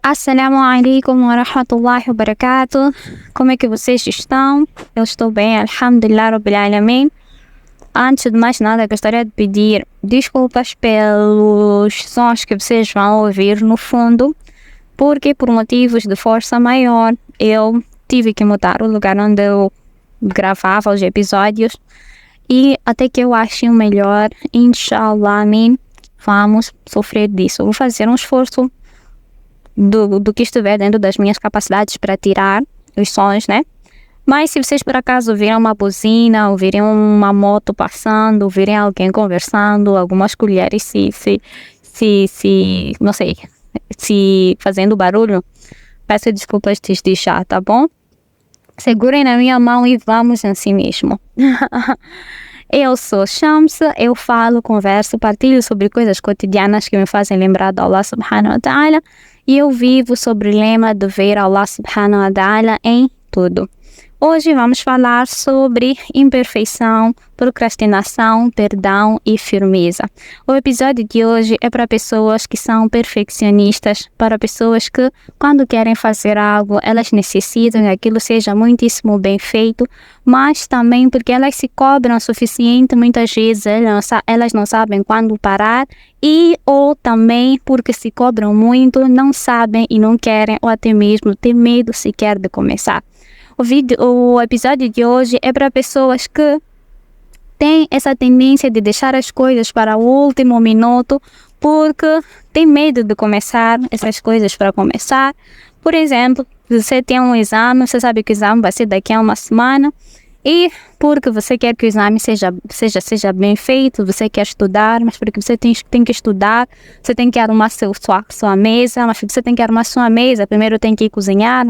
Assalamu alaikum wa rahmatullahi wa barakatuh. Como é que vocês estão? Eu estou bem, alhamdulillah rabbil alamin. Antes de mais nada, gostaria de pedir desculpas pelos sons que vocês vão ouvir no fundo, porque por motivos de força maior, eu tive que mudar o lugar onde eu gravava os episódios e até que eu ache o melhor, inshallah, amin, vamos sofrer disso. Vou fazer um esforço do que estiver dentro das minhas capacidades para tirar os sons, né? Mas se vocês por acaso ouvirem uma buzina, ouvirem uma moto passando, ouvirem alguém conversando, algumas colheres não sei, se fazendo barulho, peço desculpas desde já, tá bom? Segurem na minha mão e vamos assim mesmo. Eu sou Shamsa, eu falo, converso, partilho sobre coisas cotidianas que me fazem lembrar de Allah subhanahu wa ta'ala e eu vivo sobre o lema de ver Allah subhanahu wa ta'ala em tudo. Hoje vamos falar sobre imperfeição, procrastinação, perdão e firmeza. O episódio de hoje é para pessoas que são perfeccionistas, para pessoas que, quando querem fazer algo, elas necessitam que aquilo seja muitíssimo bem feito, mas também porque elas se cobram o suficiente, muitas vezes elas não sabem quando parar ou também porque se cobram muito, não sabem e não querem ou até mesmo têm medo sequer de começar. O episódio de hoje é para pessoas que têm essa tendência de deixar as coisas para o último minuto porque tem medo de começar essas coisas para começar. Por exemplo, você tem um exame, você sabe que o exame vai ser daqui a uma semana e porque você quer que o exame seja bem feito, você quer estudar, mas porque você tem que estudar, você tem que arrumar sua mesa, mas porque você tem que arrumar sua mesa, primeiro tem que ir cozinhar,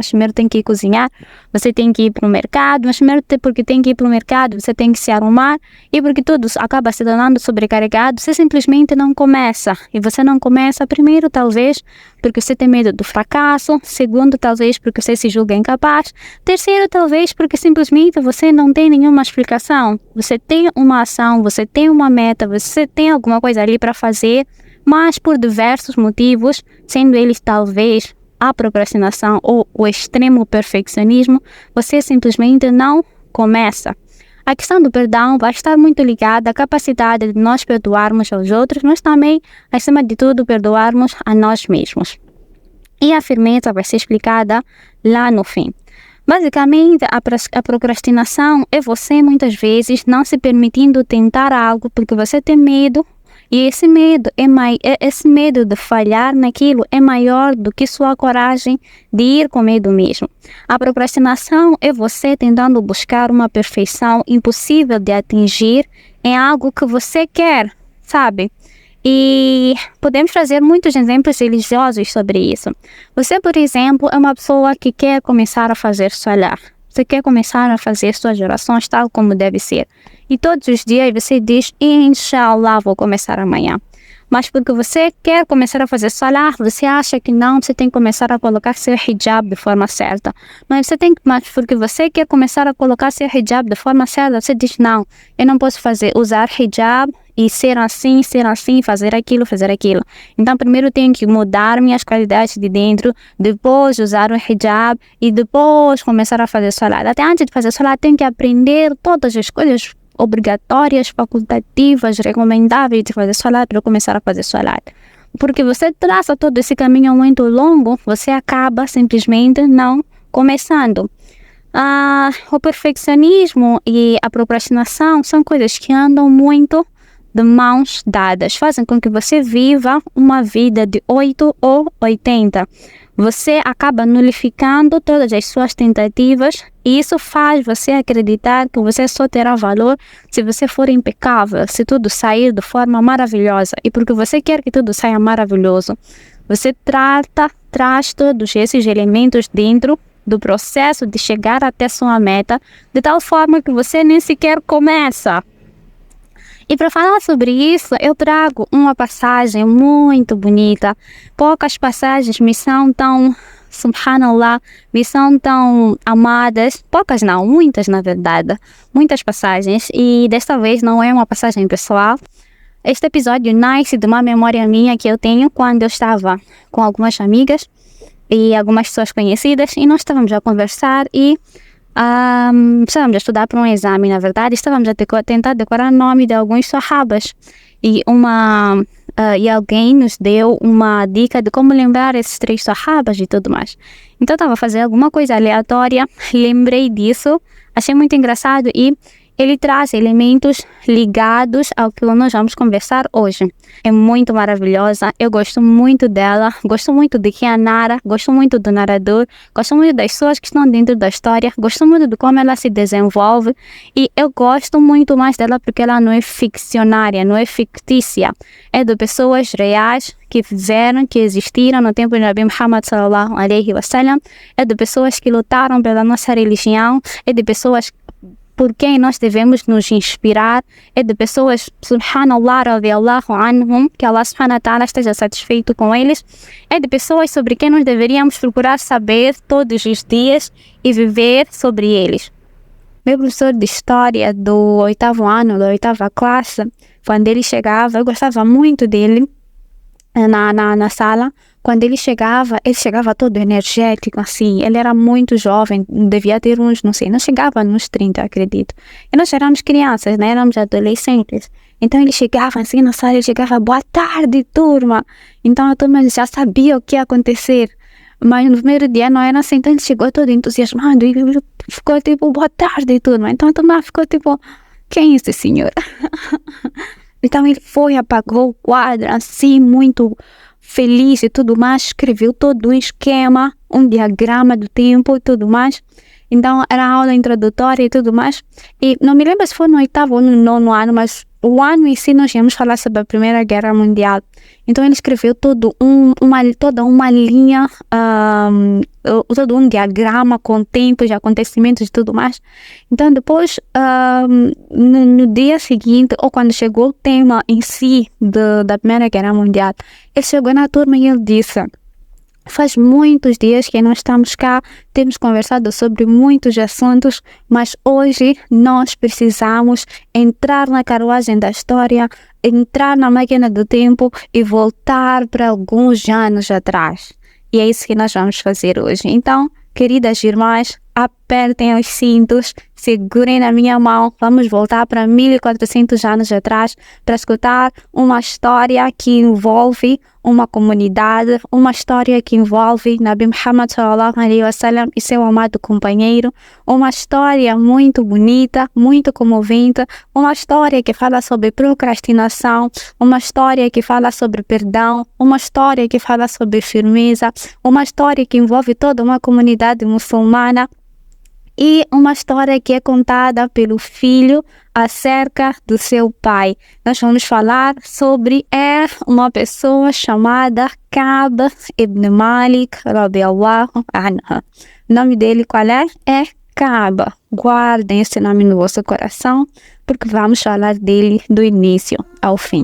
você tem que ir para o mercado, mas primeiro porque tem que ir para o mercado, você tem que se arrumar e porque tudo acaba se tornando sobrecarregado, você simplesmente não começa. E você não começa, primeiro talvez porque você tem medo do fracasso, segundo talvez porque você se julga incapaz, terceiro talvez porque simplesmente você não tem nenhuma explicação. Você tem uma ação, você tem uma meta, você tem alguma coisa ali para fazer, mas por diversos motivos, sendo eles talvez a procrastinação ou o extremo perfeccionismo, você simplesmente não começa. A questão do perdão vai estar muito ligada à capacidade de nós perdoarmos aos outros, mas também, acima de tudo, perdoarmos a nós mesmos. E a firmeza vai ser explicada lá no fim. Basicamente, a procrastinação é você muitas vezes não se permitindo tentar algo porque você tem medo e esse medo de falhar naquilo é maior do que sua coragem de ir com medo mesmo. A procrastinação é você tentando buscar uma perfeição impossível de atingir em algo que você quer, sabe? E podemos trazer muitos exemplos religiosos sobre isso. Você, por exemplo, é uma pessoa que quer começar a fazer salah. Você quer começar a fazer suas orações tal como deve ser. E todos os dias você diz, inshallah, vou começar amanhã. Mas porque você quer começar a fazer salah, você acha que não, você tem que começar a colocar seu hijab de forma certa. Mas porque você quer começar a colocar seu hijab de forma certa, você diz, não, eu não posso usar hijab e ser assim, fazer aquilo. Então, primeiro tenho que mudar minhas qualidades de dentro, depois usar o hijab e depois começar a fazer salah. Até antes de fazer salah, tenho que aprender todas as coisas obrigatórias, facultativas, recomendáveis de fazer salah para eu começar a fazer salah. Porque você traça todo esse caminho muito longo, você acaba simplesmente não começando. O perfeccionismo e a procrastinação são coisas que andam muito de mãos dadas, fazem com que você viva uma vida de 8 ou 80. Você acaba nulificando todas as suas tentativas e isso faz você acreditar que você só terá valor se você for impecável, se tudo sair de forma maravilhosa. E porque você quer que tudo saia maravilhoso, você traz todos esses elementos dentro do processo de chegar até sua meta, de tal forma que você nem sequer começa. E para falar sobre isso, eu trago uma passagem muito bonita. Poucas passagens me são tão, subhanallah, me são tão amadas. Poucas não, muitas na verdade. Muitas passagens. E desta vez não é uma passagem pessoal. Este episódio nasce de uma memória minha que eu tenho quando eu estava com algumas amigas. e algumas pessoas conhecidas, e nós estávamos a conversar e estávamos a estudar para um exame, na verdade, estávamos a tentar decorar o nome de alguns sahabas, e e alguém nos deu uma dica de como lembrar esses 3 sahabas e tudo mais. Então estava a fazer alguma coisa aleatória, lembrei disso, achei muito engraçado e ele traz elementos ligados ao que nós vamos conversar hoje. É muito maravilhosa, eu gosto muito dela, gosto muito de quem a narra, gosto muito do narrador, gosto muito das pessoas que estão dentro da história, gosto muito de como ela se desenvolve e eu gosto muito mais dela porque ela não é ficcionária, não é fictícia. É de pessoas reais que fizeram, que existiram no tempo de Nabi Muhammad sallallahu alaihi wasallam, é de pessoas que lutaram pela nossa religião, é de pessoas por quem nós devemos nos inspirar, é de pessoas, subhanallah, radiallahu anhum, que Allah subhanahu wa ta'ala esteja satisfeito com eles, é de pessoas sobre quem nós deveríamos procurar saber todos os dias e viver sobre eles. Meu professor de história do 8º ano, da 8ª classe, quando ele chegava, eu gostava muito dele na sala. Quando ele chegava todo energético, assim, ele era muito jovem, devia ter uns, não sei, não chegava nos 30, acredito. E nós éramos crianças, né, éramos adolescentes. Então ele chegava assim na sala, ele chegava, boa tarde, turma. Então a turma já sabia o que ia acontecer. Mas no primeiro dia não era assim, então ele chegou todo entusiasmado e ficou tipo, boa tarde, turma. Então a turma ficou tipo, quem é esse senhor? Então ele foi, apagou o quadro, assim, muito feliz e tudo mais, escreveu todo um esquema, um diagrama do tempo e tudo mais. Então era aula introdutória e tudo mais. E não me lembro se foi no 8º ou no 9º ano, mas o ano em si nós íamos falar sobre a Primeira Guerra Mundial. Então ele escreveu toda uma linha, todo um diagrama com tempos, acontecimentos e tudo mais. Então depois, no dia seguinte, ou quando chegou o tema em si da Primeira Guerra Mundial, ele chegou na turma e ele disse: faz muitos dias que nós estamos cá, temos conversado sobre muitos assuntos, mas hoje nós precisamos entrar na carruagem da história, entrar na máquina do tempo e voltar para alguns anos atrás. E é isso que nós vamos fazer hoje. Então, queridas irmãs, apertem os cintos, segurem na minha mão, vamos voltar para 1400 anos atrás para escutar uma história que envolve uma comunidade, uma história que envolve Nabi Muhammad sallallahu alaihi wasallam e seu amado companheiro, uma história muito bonita, muito comovente, uma história que fala sobre procrastinação, uma história que fala sobre perdão, uma história que fala sobre firmeza, uma história que envolve toda uma comunidade muçulmana, e uma história que é contada pelo filho acerca do seu pai. Nós vamos falar sobre uma pessoa chamada Ka'b ibn Malik radiallahu anhu. O nome dele qual é? É Ka'b. Guardem esse nome no vosso coração, porque vamos falar dele do início ao fim.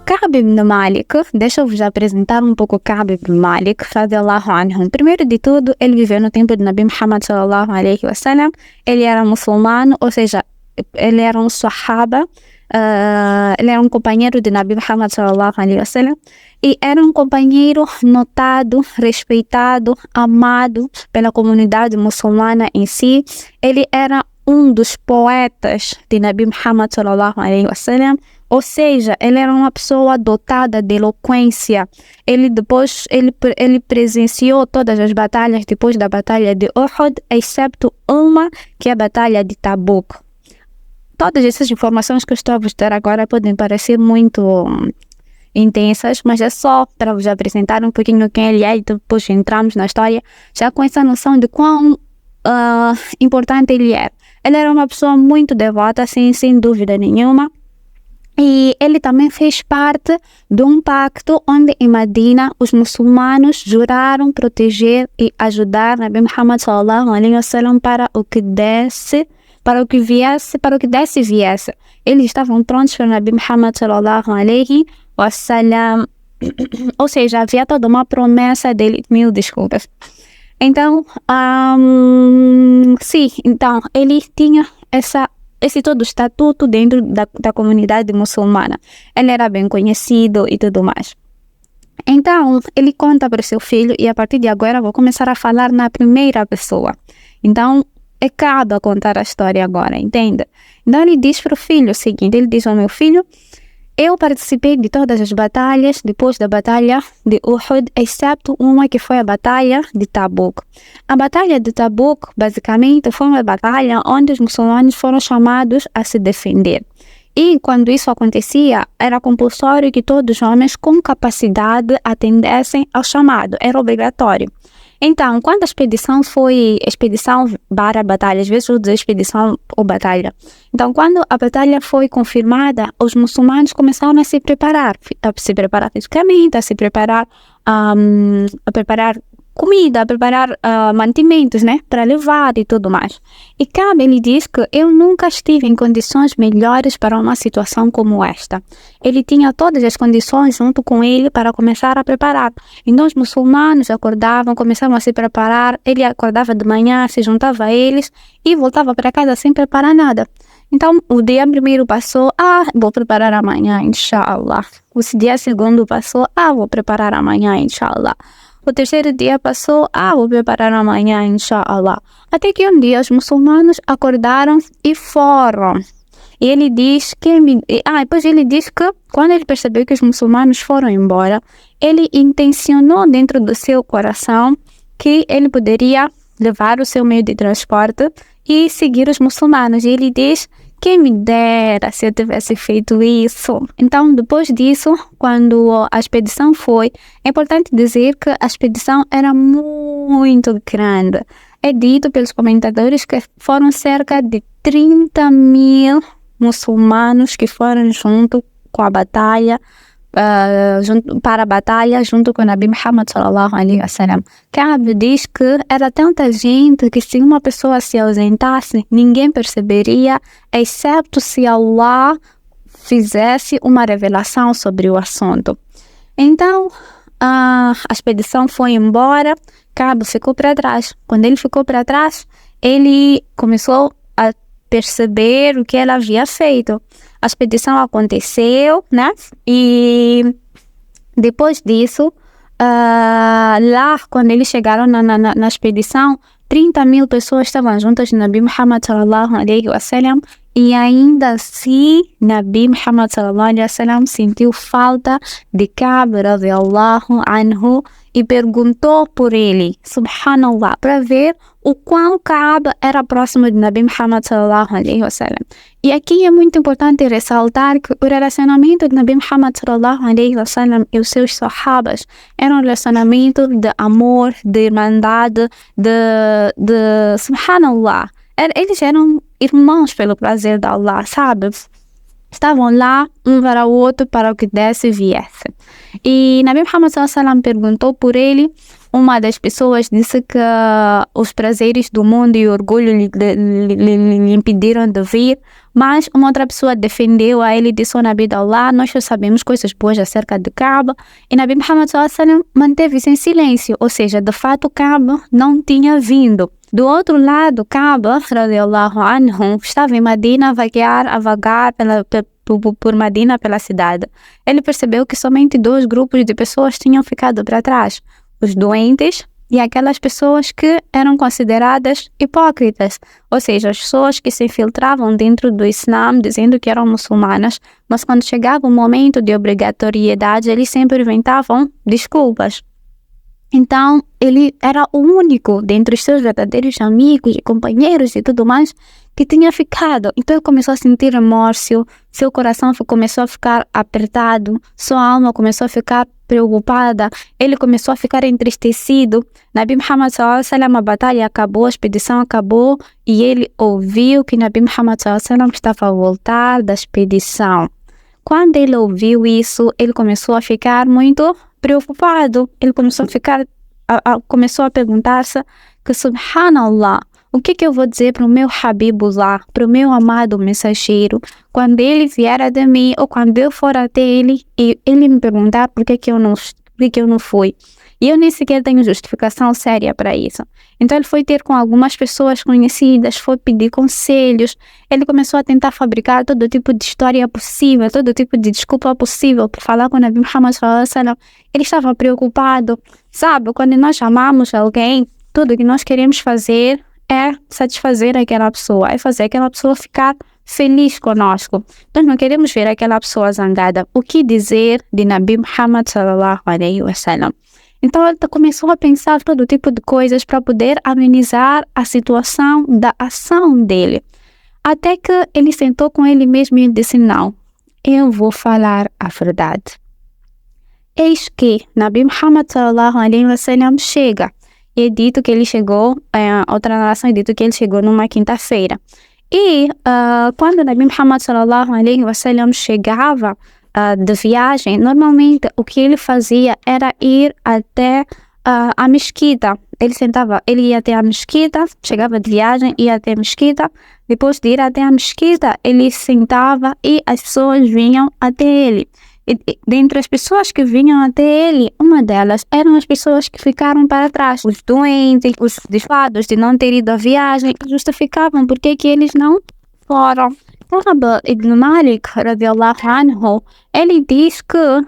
Ka'b ibn Malik, deixa eu vos apresentar um pouco Ka'b ibn Malik, radiallahu anhu. Primeiro de tudo, ele viveu no tempo de Nabi Muhammad sallallahu alaihi wasallam. Ele era muçulmano, ou seja, ele era um sahaba, ele era um companheiro de Nabi Muhammad sallallahu alaihi wasallam e era um companheiro notado, respeitado, amado pela comunidade muçulmana em si. Ele era um dos poetas de Nabi Muhammad sallallahu alaihi wasallam. Ou seja, ele era uma pessoa dotada de eloquência. Ele presenciou todas as batalhas depois da batalha de Uhud, exceto uma, que é a batalha de Tabuk. Todas essas informações que eu estou a vos dar agora podem parecer muito intensas, mas é só para vos apresentar um pouquinho quem ele é e depois entramos na história, já com essa noção de quão importante ele é. Ele era uma pessoa muito devota, sem dúvida nenhuma. E ele também fez parte de um pacto onde em Medina os muçulmanos juraram proteger e ajudar Nabi Muhammad sallallahu alaihi wasallam para o que desse viesse. Eles estavam prontos para Nabi Muhammad sallallahu alaihi wasallam. Ou seja, havia toda uma promessa dele. Mil desculpas. Então, sim, então ele tinha esse todo estatuto dentro da comunidade muçulmana. Ele era bem conhecido e tudo mais. Então, ele conta para o seu filho, e a partir de agora vou começar a falar na primeira pessoa. Então, é Kaaba a contar a história agora, entende? Então, ele diz para o filho o seguinte, ele diz ao meu filho: eu participei de todas as batalhas depois da batalha de Uhud, exceto uma que foi a batalha de Tabuk. A batalha de Tabuk, basicamente, foi uma batalha onde os muçulmanos foram chamados a se defender. E quando isso acontecia, era compulsório que todos os homens com capacidade atendessem ao chamado, era obrigatório. Então, quando a expedição barra batalha, às vezes eu digo expedição ou batalha. Então, quando a batalha foi confirmada, os muçulmanos começaram a se preparar fisicamente, a preparar comida, a preparar mantimentos, né, para levar e tudo mais. E Kaab, ele diz que eu nunca estive em condições melhores para uma situação como esta. Ele tinha todas as condições junto com ele para começar a preparar. Então os muçulmanos acordavam, começavam a se preparar, ele acordava de manhã, se juntava a eles e voltava para casa sem preparar nada. Então o dia primeiro passou, vou preparar amanhã, inshallah. O dia segundo passou, vou preparar amanhã, inshallah. O terceiro dia passou, vou preparar amanhã, inshallah. Até que um dia os muçulmanos acordaram e foram. E ele diz que... depois ele diz que quando ele percebeu que os muçulmanos foram embora, ele intencionou dentro do seu coração que ele poderia levar o seu meio de transporte e seguir os muçulmanos. E ele diz: quem me dera se eu tivesse feito isso. Então, depois disso, quando a expedição foi, é importante dizer que a expedição era muito grande. É dito pelos comentadores que foram cerca de 30 mil muçulmanos que foram junto com a batalha, para a batalha junto com o Nabi Muhammad sallallahu alaihi wasallam. Kaab diz que era tanta gente que se uma pessoa se ausentasse, ninguém perceberia, exceto se Allah fizesse uma revelação sobre o assunto. Então, a expedição foi embora, Kaab ficou para trás. Quando ele ficou para trás, ele começou a perceber o que ela havia feito. A expedição aconteceu, né? E depois disso, lá, quando eles chegaram na expedição, 30 mil pessoas estavam juntas de Nabi Muhammad sallallahu alaihi wasallam, e ainda assim, Nabi Muhammad sallallahu alaihi wasallam sentiu falta de Kaab radiyallahu anhu e perguntou por ele, subhanallah, para ver o quão Kaab era próximo de Nabi Muhammad sallallahu alaihi wasallam. E aqui é muito importante ressaltar que o relacionamento de Nabi Muhammad sallallahu alaihi wasallam e os seus sahabas era um relacionamento de amor, de irmandade, de subhanallah. Eles eram irmãos pelo prazer de Allah, sabe? Estavam lá um para o outro para o que desse e viesse. E Nabi Muhammad sallallahu alaihi wasallam perguntou por ele. Uma das pessoas disse que os prazeres do mundo e o orgulho lhe impediram de vir, mas uma outra pessoa defendeu a ele e disse ao Nabi de Allah: nós só sabemos coisas boas acerca de Kaaba. E Nabi Muhammad sallallahu alaihi wasallam manteve-se em silêncio, ou seja, de fato Kaaba não tinha vindo. Do outro lado, Kaaba, radiyallahu anhu, estava em Madina a vagar por Madina pela cidade. Ele percebeu que somente 2 grupos de pessoas tinham ficado para trás: os doentes e aquelas pessoas que eram consideradas hipócritas, ou seja, as pessoas que se infiltravam dentro do Islã dizendo que eram muçulmanas, mas quando chegava o momento de obrigatoriedade, eles sempre inventavam desculpas. Então, ele era o único dentre os seus verdadeiros amigos e companheiros e tudo mais que tinha ficado. Então, ele começou a sentir remorso, seu coração começou a ficar apertado, sua alma começou a ficar preocupada, ele começou a ficar entristecido. Nabi Muhammad sallallahu alaihi wasallam, a batalha acabou, a expedição acabou, e ele ouviu que Nabi Muhammad sallallahu alaihi wasallam estava a voltar da expedição. Quando ele ouviu isso, ele começou a ficar muito preocupado. Ele começou a perguntar-se que, subhanallah, o que eu vou dizer para o meu Habibullah, para o meu amado mensageiro, quando ele vier de mim ou quando eu for até ele e ele me perguntar por que eu não fui. E eu nem sequer tenho justificação séria para isso. Então ele foi ter com algumas pessoas conhecidas, foi pedir conselhos, ele começou a tentar fabricar todo tipo de história possível, todo tipo de desculpa possível para falar com o Nabi Muhammad sallallahu alaihi wasallam. Ele estava preocupado, sabe? Quando nós chamamos alguém, tudo que nós queremos fazer é satisfazer aquela pessoa, é fazer aquela pessoa ficar feliz conosco. Nós não queremos ver aquela pessoa zangada. O que dizer de Nabi Muhammad sallallahu alaihi wasallam? Então ele começou a pensar todo tipo de coisas para poder amenizar a situação da ação dele. Até que ele sentou com ele mesmo e disse: não, eu vou falar a verdade. Eis que Nabi Muhammad sallallahu alaihi wasallam chega. E é dito que ele chegou, outra narração é dito que ele chegou numa quinta-feira. E quando Nabi Muhammad sallallahu alaihi wasallam chegava de viagem, normalmente o que ele fazia era ir até a mesquita. Ele ia até a mesquita, chegava de viagem, ia até a mesquita. Depois de ir até a mesquita, ele sentava e as pessoas vinham até ele. E dentre as pessoas que vinham até ele, uma delas eram as pessoas que ficaram para trás. Os doentes, os desfados de não ter ido à viagem, justificavam porque que eles não foram. Ka'b ibn Malik, radiallahu anhu, ele diz que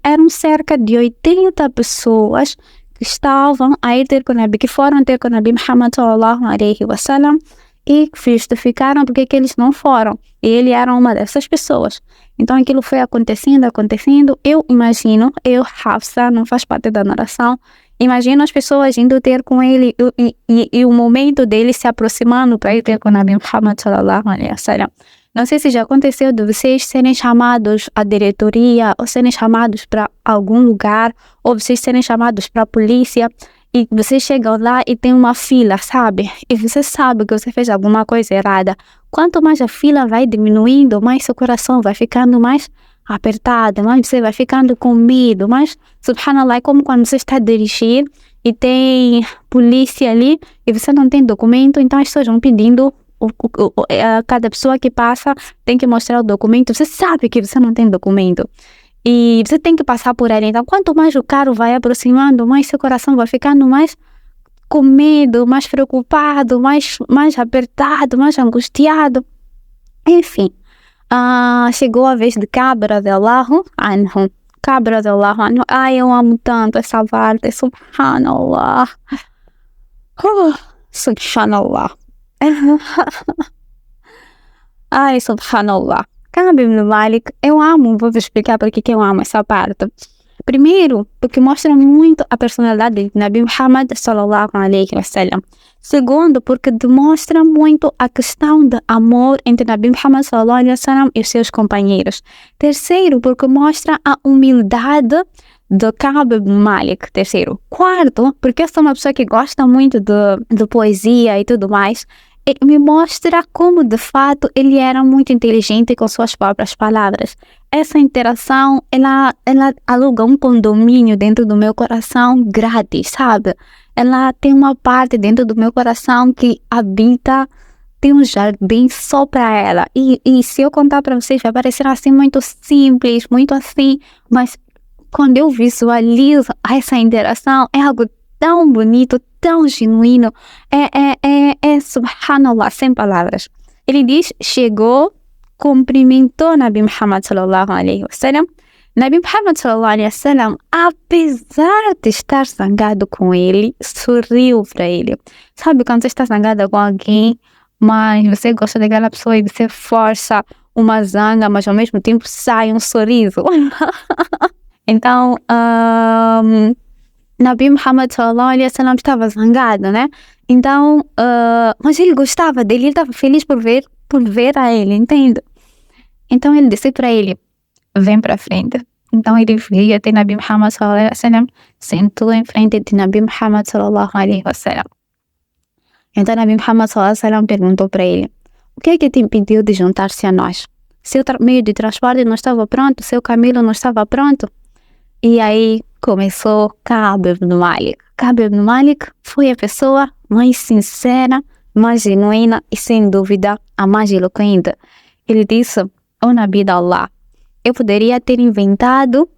eram cerca de 80 pessoas que estavam a ir ter com o Nabi, que foram ter com o Nabi Muhammad sallallahu alaihi wasallam e justificaram porque que eles não foram. E ele era uma dessas pessoas. Então aquilo foi acontecendo. Eu imagino, Hafsa, não faz parte da narração, imagino as pessoas indo ter com ele e o momento dele se aproximando para ir ter com o Nabi Muhammad sallallahu alaihi wasallam. Não sei se já aconteceu de vocês serem chamados à diretoria ou serem chamados para algum lugar ou vocês serem chamados para a polícia e vocês chegam lá e tem uma fila, sabe? E você sabe que você fez alguma coisa errada. Quanto mais a fila vai diminuindo, mais seu coração vai ficando mais apertado, mais você vai ficando com medo, mas, subhanallah, é como quando você está a dirigir e tem polícia ali e você não tem documento, então as pessoas vão pedindo, cada pessoa que passa tem que mostrar o documento, você sabe que você não tem documento. E você tem que passar por ela. Então, quanto mais o carro vai aproximando, mais seu coração vai ficando mais com medo, mais preocupado, mais apertado, mais angustiado. Enfim, chegou a vez de Ka'b radiallahu anhu. Ka'b radiallahu anhu. Ai, eu amo tanto essa parte. Subhanallah. Subhanallah. Ai, subhanallah. Ka'b ibn Malik, eu amo, vou explicar porque que eu amo essa parte. Primeiro, porque mostra muito a personalidade de Nabi Muhammad sallallahu alaihi wasallam. Segundo, porque demonstra muito a questão de amor entre Nabi Muhammad sallallahu alaihi wasallam e os seus companheiros. Terceiro, porque mostra a humildade de Ka'b ibn Malik. Terceiro. Quarto, porque eu sou uma pessoa que gosta muito de poesia e tudo mais. Ele me mostra como, de fato, ele era muito inteligente com suas próprias palavras. Essa interação, ela aluga um condomínio dentro do meu coração grátis, sabe? Ela tem uma parte dentro do meu coração que habita, tem um jardim só para ela. E se eu contar para vocês, vai parecer assim muito simples, muito assim, mas quando eu visualizo essa interação, é algo tão bonito, tão genuíno, subhanallah, sem palavras. Ele diz, chegou, cumprimentou Nabi Muhammad sallallahu alaihi wasallam. Nabi Muhammad sallallahu alaihi wasallam, apesar de estar zangado com ele, sorriu para ele. Sabe quando você está zangada com alguém, mas você gosta daquela pessoa e você força uma zanga, mas ao mesmo tempo sai um sorriso. Então, Nabi Muhammad sallallahu alaihi wasallam estava zangado, né? Então, mas ele gostava dele, ele estava feliz por ver a ele, entende? Então ele disse para ele, vem para frente. Então ele veio até Nabi Muhammad sallallahu alaihi wasallam, sentou em frente de Nabi Muhammad sallallahu alaihi wasallam. Então Nabi Muhammad sallallahu alaihi wasallam perguntou para ele, o que é que te impediu de juntar-se a nós? Seu meio de transporte não estava pronto, seu camelo não estava pronto? E aí começou Ka'b ibn Malik. Ka'b ibn Malik foi a pessoa mais sincera, mais genuína e, sem dúvida, a mais eloquente. Ele disse, o Nabi de Allah, eu poderia ter inventado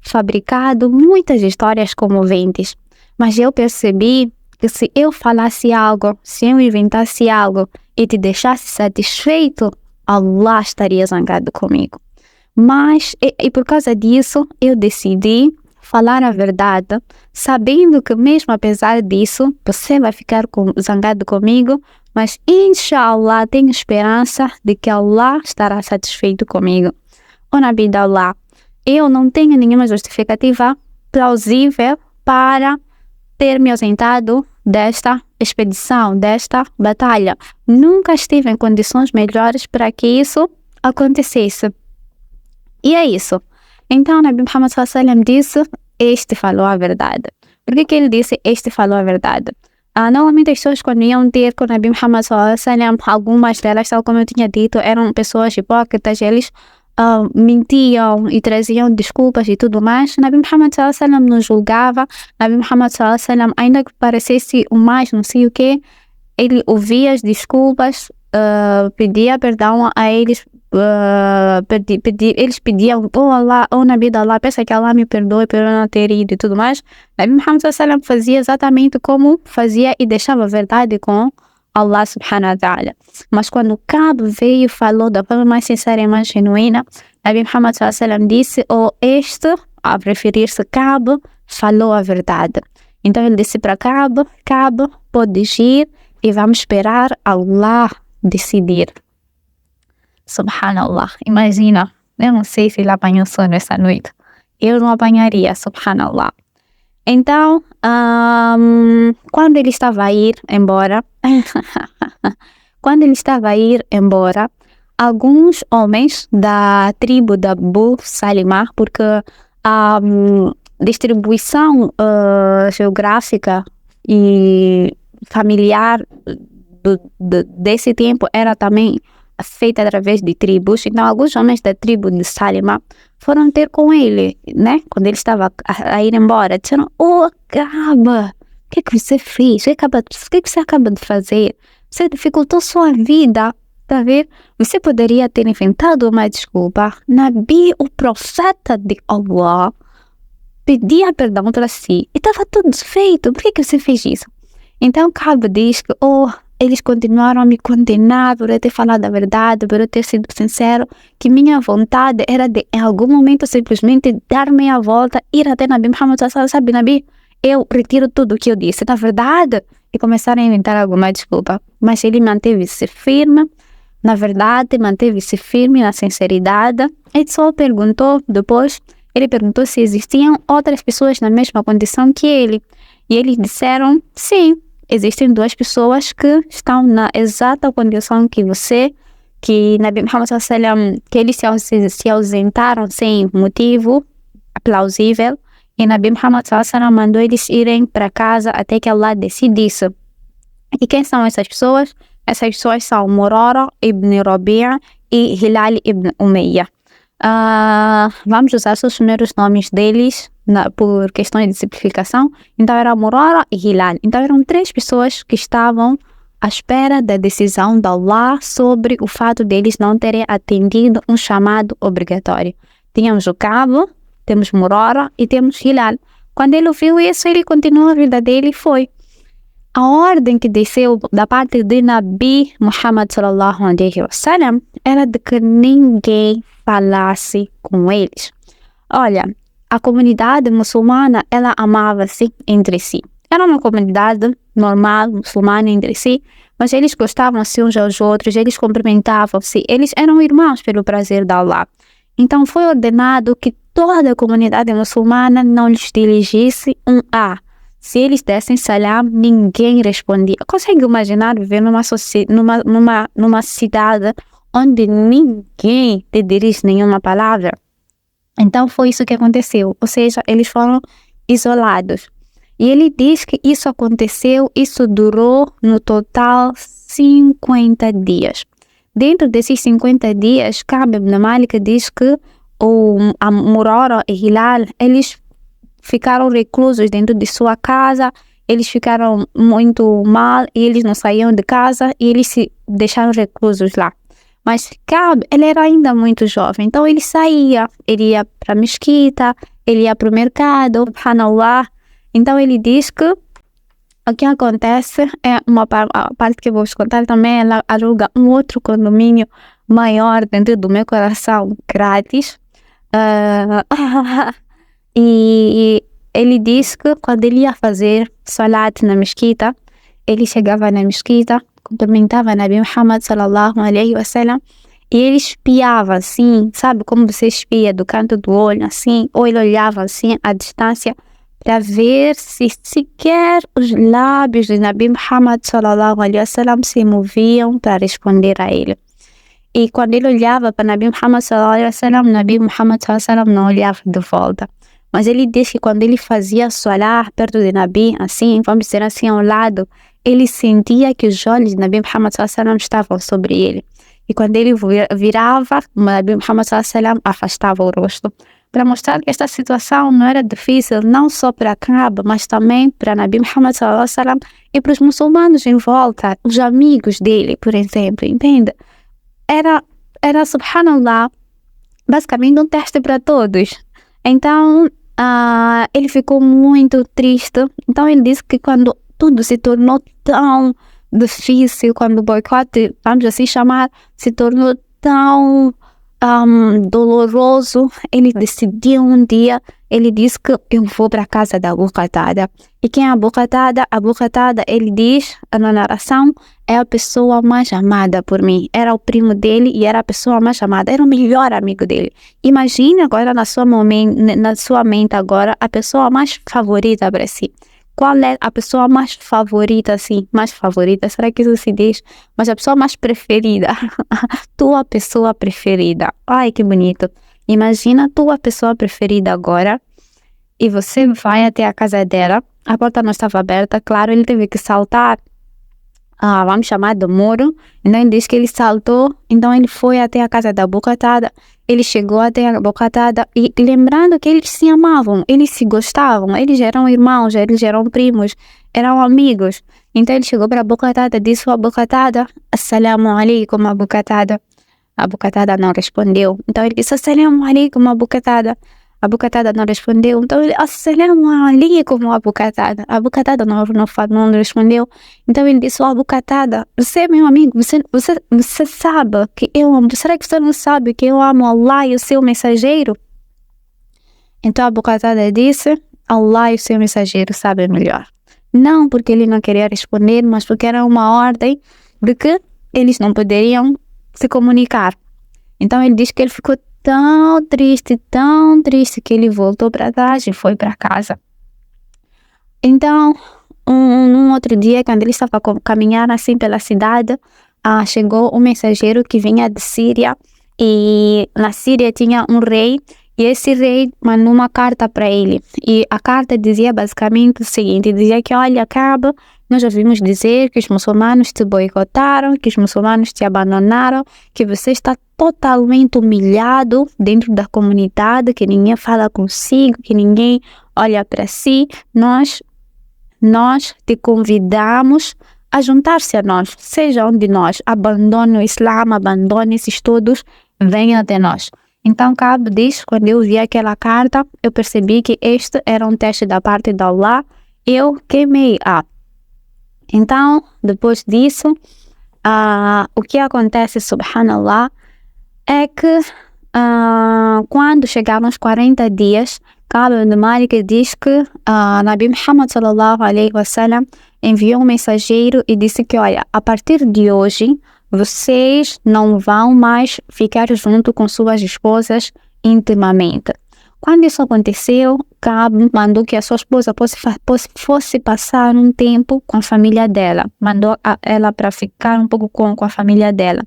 fabricado muitas histórias comoventes, mas eu percebi que se eu falasse algo, se eu inventasse algo e te deixasse satisfeito, Allah estaria zangado comigo. Mas, e por causa disso, eu decidi falar a verdade, sabendo que mesmo apesar disso, você vai ficar zangado comigo, mas inshallah tenho esperança de que Allah estará satisfeito comigo. O Nabi de Allah, eu não tenho nenhuma justificativa plausível para ter me ausentado desta expedição, desta batalha. Nunca estive em condições melhores para que isso acontecesse. E é isso. Então, o Nabi Muhammad SAW disse, este falou a verdade. Por que ele disse, este falou a verdade? Normalmente as pessoas quando iam ter com o Nabi Muhammad SAW, algumas delas, tal como eu tinha dito, eram pessoas hipócritas, eles mentiam e traziam desculpas e tudo mais. Nabi Muhammad SAW nos julgava. Nabi Muhammad SAW, ainda que parecesse o mais não sei o que, ele ouvia as desculpas, pedia perdão a eles, eles pediam, Allah, Nabi de Allah, peça que Allah me perdoe por eu não ter ido e tudo mais. Nabi Muhammad SAW fazia exatamente como fazia e deixava a verdade com Allah subhanahu wa ta'ala. Mas quando Ka'b veio e falou da forma mais sincera e mais genuína, Nabi Muhammad SAW disse, este, a preferir-se Ka'b, falou a verdade. Então ele disse para Ka'b, podes ir e vamos esperar Allah decidir. Subhanallah, imagina, eu não sei se ele apanhou sono essa noite. Eu não apanharia, subhanallah. Então, quando ele estava a ir embora, alguns homens da tribo da Abu Salimah, porque a distribuição geográfica e familiar desse tempo era também feita através de tribos. Então, alguns homens da tribo de Salimah foram ter com ele, né? Quando ele estava a ir embora, disseram, Ka'b, o que você fez? O que você acaba de fazer? Você dificultou sua vida, tá vendo? Você poderia ter inventado uma desculpa. Nabi, o profeta de Allah, pedia perdão para si e estava tudo feito. Por que você fez isso? Então, Ka'b diz que, eles continuaram a me condenar por eu ter falado a verdade, por eu ter sido sincero, que minha vontade era de, em algum momento, simplesmente dar meia volta, ir até Nabi Muhammad SAW, sabe, Nabi, eu retiro tudo o que eu disse, na verdade, e começaram a inventar alguma desculpa. Mas ele manteve-se firme, na verdade, manteve-se firme na sinceridade, e só perguntou, depois, ele perguntou se existiam outras pessoas na mesma condição que ele, e eles disseram, sim, existem duas pessoas que estão na exata condição que você, que Nabi Muhammad SAW, que eles se ausentaram sem motivo plausível, e Nabi Muhammad SAW mandou eles irem para casa até que Allah decidisse. E quem são essas pessoas? Essas pessoas são Murara ibn Rabi'a e Hilal ibn Umayyah. Vamos usar os primeiros nomes deles por questões de simplificação. Então era Murara e Hilal. Então eram três pessoas que estavam à espera da decisão de Allah sobre o fato deles não terem atendido um chamado obrigatório. Tínhamos o Ka'b, temos Murara e temos Hilal. Quando ele ouviu isso, ele continuou a vida dele e foi. A ordem que desceu da parte de Nabi Muhammad sallallahu alaihi wasallam era de que ninguém falasse com eles. Olha, a comunidade muçulmana, ela amava-se entre si. Era uma comunidade normal, muçulmana entre si, mas eles gostavam-se uns aos outros, eles cumprimentavam-se, eles eram irmãos pelo prazer de Allah. Então foi ordenado que toda a comunidade muçulmana não lhes dirigisse um A. Se eles dessem salam, ninguém respondia. Consegue imaginar viver numa cidade onde ninguém te dirige nenhuma palavra? Então foi isso que aconteceu, ou seja, eles foram isolados. E ele diz que isso aconteceu, isso durou no total 50 dias. Dentro desses 50 dias, Ka'b ibn Malik diz que a Murara e Hilal, eles ficaram reclusos dentro de sua casa, eles ficaram muito mal e eles não saíam de casa e eles se deixaram reclusos lá. Mas Ka'b, ele era ainda muito jovem, então ele saía, ele ia para a mesquita, ele ia para o mercado, subhanallah. Então ele diz que o que acontece é a parte que eu vou vos contar também, ela aluga um outro condomínio maior dentro do meu coração, grátis. Ah, e ele diz que quando ele ia fazer salat na mesquita, ele chegava na mesquita, cumprimentava Nabi Muhammad sallallahu alaihi wasallam e ele espiava assim, sabe como você espia do canto do olho assim, ou ele olhava assim à distância para ver se sequer os lábios de Nabi Muhammad sallallahu alaihi wasallam se moviam para responder a ele. E quando ele olhava para Nabi Muhammad sallallahu alaihi wasallam, Nabi Muhammad sallallahu alaihi wasallam não olhava de volta. Mas ele diz que quando ele fazia salah perto de Nabi, assim, vamos dizer assim, ao lado, ele sentia que os olhos de Nabi Muhammad sallallahu alaihi wasallam estavam sobre ele. E quando ele virava, Nabi Muhammad sallallahu alaihi wasallam afastava o rosto. Para mostrar que esta situação não era difícil, não só para Kaaba, mas também para Nabi Muhammad sallallahu alaihi wasallam e para os muçulmanos em volta, os amigos dele, por exemplo, entende? Era subhanallah, basicamente um teste para todos. Então, ele ficou muito triste. Então ele disse que quando tudo se tornou tão difícil, quando o boicote, vamos assim chamar, se tornou tão doloroso, ele decidiu um dia, ele disse que eu vou para a casa da Abu Qatada. E quem é Abu Qatada? Abu Qatada, ele diz na narração, é a pessoa mais amada por mim. Era o primo dele e era a pessoa mais amada, era o melhor amigo dele. Imagine agora na sua mente agora a pessoa mais favorita para si. Qual é a pessoa mais favorita, assim? Mais favorita, será que isso se diz? Mas a pessoa mais preferida. Tua pessoa preferida. Ai, que bonito. Imagina tua pessoa preferida agora e você vai até a casa dela. A porta não estava aberta, claro, ele teve que saltar. Vamos chamar de muro. Então ele diz que ele saltou, então ele foi até a casa da Abu Qatada. Ele chegou até a Abu Qatada e lembrando que eles se amavam, eles se gostavam, eles eram irmãos, eles eram primos, eram amigos. Então ele chegou para Abu Qatada, disse a Abu Qatada, Assalamu alaikum Abu Qatada. Abu Qatada não respondeu. Então ele disse, Assalamu alaikum Abu Qatada. Abu Qatada não respondeu. Então ele, Assalamu alaikum Abu Qatada. Abu Qatada não respondeu. Então ele disse, Abu Qatada, você é meu amigo, você sabe que eu amo. Será que você não sabe que eu amo Allah e o seu mensageiro? Então Abu Qatada disse, Allah e o seu mensageiro sabem melhor. Não porque ele não queria responder, mas porque era uma ordem de que eles não poderiam se comunicar. Então ele diz que ele ficou tão triste que ele voltou para trás e foi para casa. Então, um outro dia, quando ele estava caminhando assim pela cidade, chegou um mensageiro que vinha de Síria e na Síria tinha um rei e esse rei mandou uma carta para ele e a carta dizia basicamente o seguinte, dizia que olha, Kaaba, nós ouvimos dizer que os muçulmanos te boicotaram, que os muçulmanos te abandonaram, que você está totalmente humilhado dentro da comunidade, que ninguém fala consigo, que ninguém olha para si. Nós te convidamos a juntar-se a nós, seja um de nós, abandone o Islã, abandone esses estudos, venha até nós. Então, Kaab diz, quando eu vi aquela carta, eu percebi que este era um teste da parte de Allah, eu queimei Então, depois disso, o que acontece, subhanallah, é que quando chegaram os 40 dias, Kaab ibn Malik diz que Nabi Muhammad sallallahu alaihi wasallam enviou um mensageiro e disse que, olha, a partir de hoje, vocês não vão mais ficar junto com suas esposas intimamente. Quando isso aconteceu, Kaab mandou que a sua esposa fosse passar um tempo com a família dela. Mandou ela para ficar um pouco com a família dela.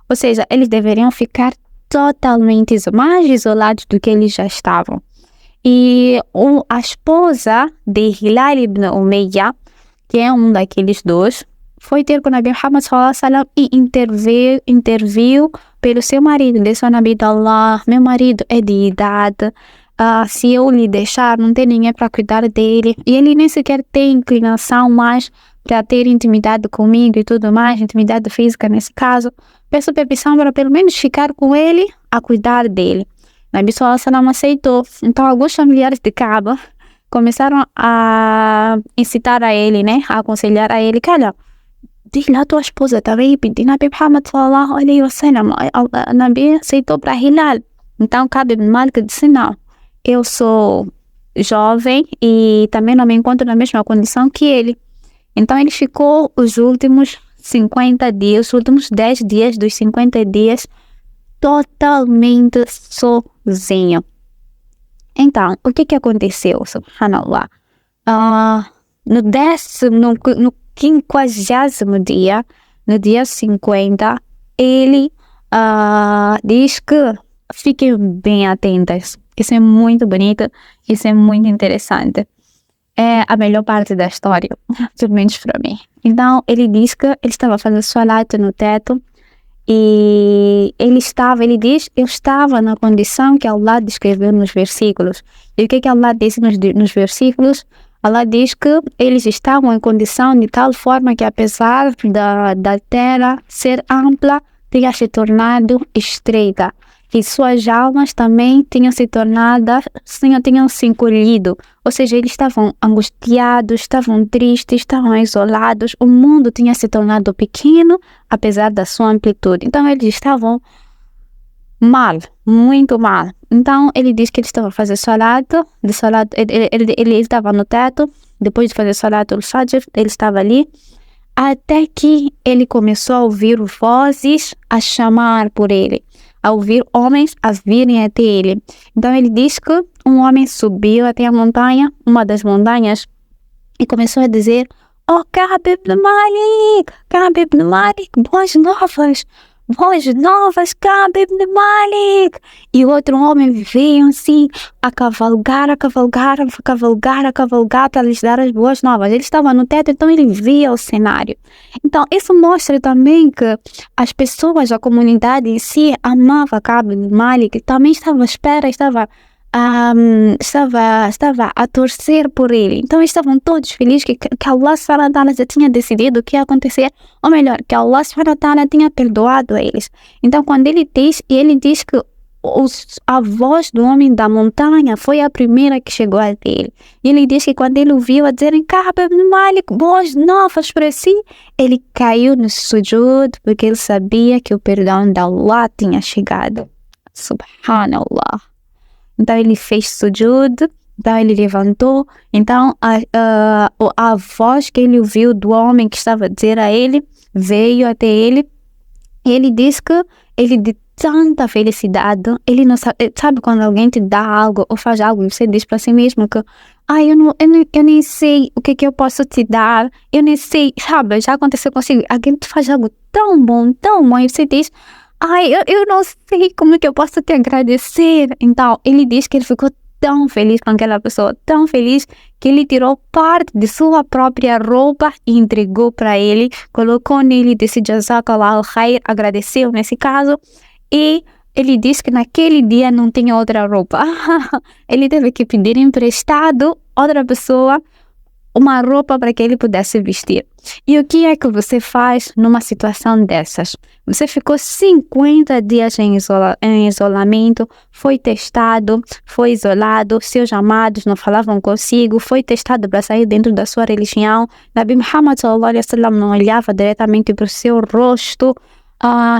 Ou seja, eles deveriam ficar totalmente mais isolados do que eles já estavam. E a esposa de Hilal ibn Umayya, que é um daqueles dois, foi ter com o Nabi Muhammad sallallahu alaihi wasallam e interviu pelo seu marido. Disse ao Nabi de Allah, meu marido é de idade, se eu lhe deixar, não tem ninguém para cuidar dele. E ele nem sequer tem inclinação mais para ter intimidade comigo e tudo mais, intimidade física nesse caso. Peço permissão para pelo menos ficar com ele, a cuidar dele. Nabi Sallallahu Alaihi Wasallam aceitou. Então, alguns familiares de Kaaba começaram a incitar a ele, né? A aconselhar a ele, olha, diz lá a tua esposa também pedir Nabi Muhammad Sallallahu Alaihi Wasallam. Nabi aceitou para Hilal. Então, Kaaba ibn Malik disse, não, eu sou jovem e também não me encontro na mesma condição que ele. Então, ele ficou os últimos 50 dias, os últimos 10 dias dos 50 dias, totalmente sozinho. Então, o que aconteceu, subhanallah? No 50º dia, no dia 50, ele diz que fiquem bem atentas. Isso é muito bonito, isso é muito interessante. É a melhor parte da história, pelo menos para mim. Então, ele diz que ele estava fazendo salat no teto e ele diz, eu estava na condição que Allah descreveu nos versículos. E o que Allah disse nos versículos? Allah diz que eles estavam em condição de tal forma que, apesar da terra ser ampla, tinha se tornado estreita. E suas almas também tinham se encolhido. Ou seja, eles estavam angustiados, estavam tristes, estavam isolados. O mundo tinha se tornado pequeno, apesar da sua amplitude. Então, eles estavam mal, muito mal. Então, ele diz que ele estava fazendo salat, ele estava no teto, depois de fazer salat al-Fajr, ele estava ali, até que ele começou a ouvir vozes a chamar por ele, a ouvir homens a virem até ele. Então, ele diz que um homem subiu até a montanha, uma das montanhas, e começou a dizer, oh, Ka'b ibn Malik, boas novas, Ka'b ibn Malik. E o outro homem veio assim, a cavalgar para lhes dar as boas novas. Ele estava no teto, então ele via o cenário. Então, isso mostra também que as pessoas, a comunidade em si, amava Ka'b ibn Malik, também estava à espera, estava a torcer por ele. Então estavam todos felizes que Allah subhanahu wa ta'ala já tinha decidido o que ia acontecer, ou melhor, que Allah subhanahu wa ta'ala tinha perdoado a eles. Então quando ele diz que a voz do homem da montanha foi a primeira que chegou até ele. E ele diz que quando ele ouviu a dizerem Ka'b ibn Malik, boas novas para si, ele caiu no sujud, porque ele sabia que o perdão de Allah tinha chegado. Subhanallah. Então ele fez sujud, então ele levantou, então a voz que ele ouviu do homem que estava a dizer a ele, veio até ele, e ele disse que ele de tanta felicidade, ele não sabe quando alguém te dá algo ou faz algo, você diz para si mesmo que eu nem sei o que eu posso te dar, eu nem sei, sabe, já aconteceu consigo, alguém te faz algo tão bom, e você diz, eu não sei como que eu posso te agradecer. Então, ele diz que ele ficou tão feliz com aquela pessoa, tão feliz, que ele tirou parte de sua própria roupa e entregou para ele, colocou nele, disse Jazakallahu khair, agradeceu nesse caso, e ele disse que naquele dia não tinha outra roupa. Ele teve que pedir emprestado outra pessoa uma roupa para que ele pudesse vestir. E o que é que você faz numa situação dessas? Você ficou 50 dias em isolamento, foi testado, foi isolado, seus amados não falavam consigo, foi testado para sair dentro da sua religião. Nabi Muhammad sallallahu alaihi wasallam não olhava diretamente para o seu rosto.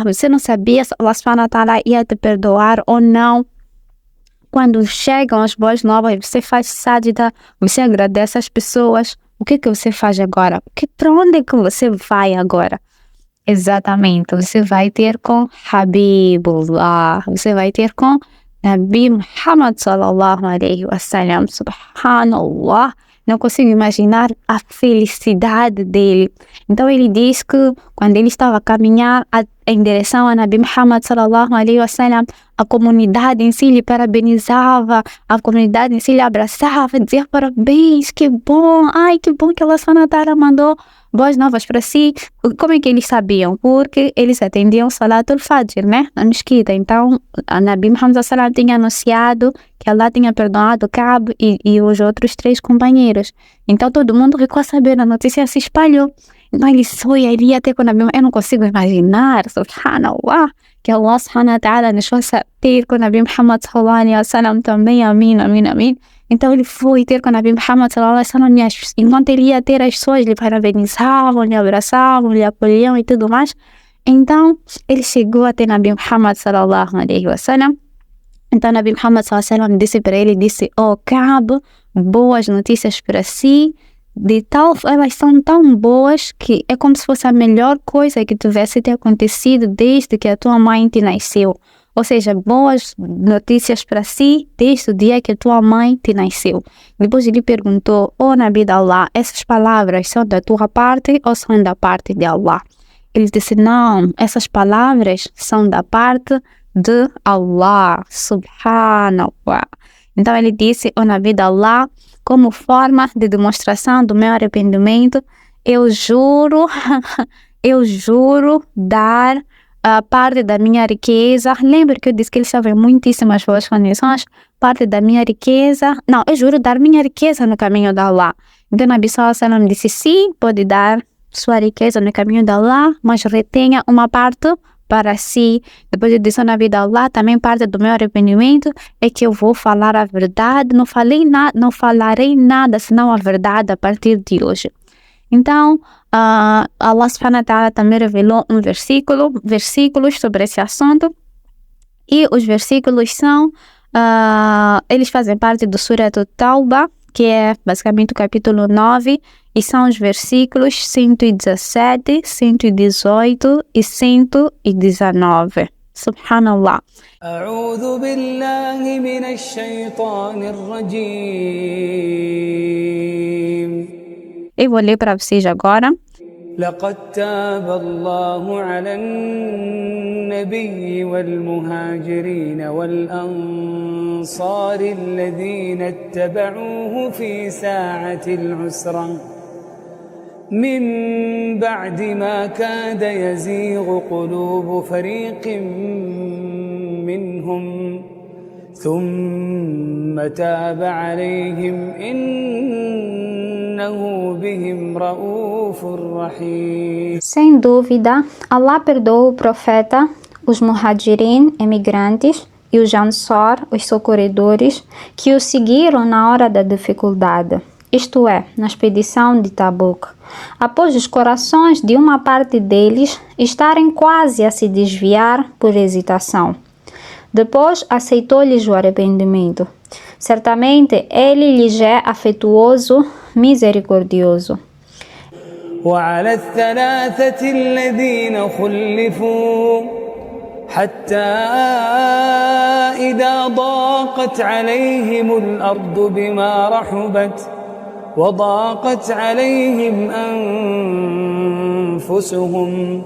Você não sabia se Allah subhanahu wa ta'ala ia te perdoar ou não. Quando chegam as boas novas, você faz sajda, você agradece as pessoas. O que você faz agora? Para onde é que você vai agora? Exatamente, você vai ter com Habibullah, você vai ter com Nabi Muhammad sallallahu alaihi wasallam, subhanallah. Não consigo imaginar a felicidade dele. Então ele diz que quando ele estava a caminhar em direção a Nabi Muhammad sallallahu alaihi wasallam, a comunidade em si lhe parabenizava, a comunidade em si lhe abraçava, dizia parabéns, que bom, que bom que Allah subhanahu wa ta'ala mandou boas novas para si. Como é que eles sabiam? Porque eles atendiam o Salat al-Fajr, né? Na mesquita. Então, a Nabi Muhammad sallallahu alaihi wasallam tinha anunciado que Allah tinha perdoado Ka'b e os outros 3 companheiros. Então, todo mundo ficou a saber, a notícia se espalhou. Então, ele foi ali até com a Nabi Muhammad. Eu não consigo imaginar, subhanallah, que Allah subhanahu wa ta'ala nos faça ter com o Nabi Muhammad sallallahu alaihi wasallam também, amém, amém, amém. Então ele foi ter com o Nabi Muhammad sallallahu alaihi wasallam e enquanto ele ia ter, as pessoas lhe parabenizavam, lhe abraçavam, lhe acolhiam e tudo mais. Então ele chegou até Nabi Muhammad sallallahu alaihi wasallam. Então Nabi Muhammad sallallahu alaihi wasallam disse para ele, oh Ka'b, boas notícias para si, elas são tão boas que é como se fosse a melhor coisa que tivesse te acontecido desde que a tua mãe te nasceu. Ou seja, boas notícias para si desde o dia que a tua mãe te nasceu. Depois ele perguntou, Nabi de Allah, essas palavras são da tua parte ou são da parte de Allah? Ele disse, não, essas palavras são da parte de Allah, subhanallah. Então ele disse, Nabi de Allah, como forma de demonstração do meu arrependimento, eu juro dar parte da minha riqueza. Lembra que eu disse que ele estava em muitíssimas boas condições? Parte da minha riqueza. Não, eu juro dar minha riqueza no caminho de Allah. Então Nabi sallallahu alaihi wasallam disse, sim, pode dar sua riqueza no caminho de Allah, mas retenha uma parte para si. Depois eu disse na vida de Allah, também parte do meu arrependimento é que eu vou falar a verdade, não falarei nada senão a verdade a partir de hoje. Então, Allah subhanahu wa ta'ala também revelou versículos sobre esse assunto, e os versículos são, eles fazem parte do Surat At-Tawbah, que é basicamente o capítulo 9, e são os versículos 117, 118 e 119. Subhanallah. A'udhu billahi minash shaitanir rajim. Eu vou ler para vocês agora. لقد تاب الله على النبي والمهاجرين والأنصار الذين اتبعوه في ساعة العسرة من بعد ما كاد يزيغ قلوب فريق منهم ثم تاب عليهم إنه بهم رؤوف رحيم. Sem dúvida, Allah perdoou o profeta, os muhajirin, emigrantes, e os ansar, os socorredores, que o seguiram na hora da dificuldade, isto é, na expedição de Tabuk, após os corações de uma parte deles estarem quase a se desviar por hesitação. Depois aceitou-lhes o arrependimento. Certamente ele lhes é afetuoso, misericordioso. وعلى الثلاثة الذين خلفوا حتى إذا ضاقت عليهم الأرض بما رحبت وضاقت عليهم أنفسهم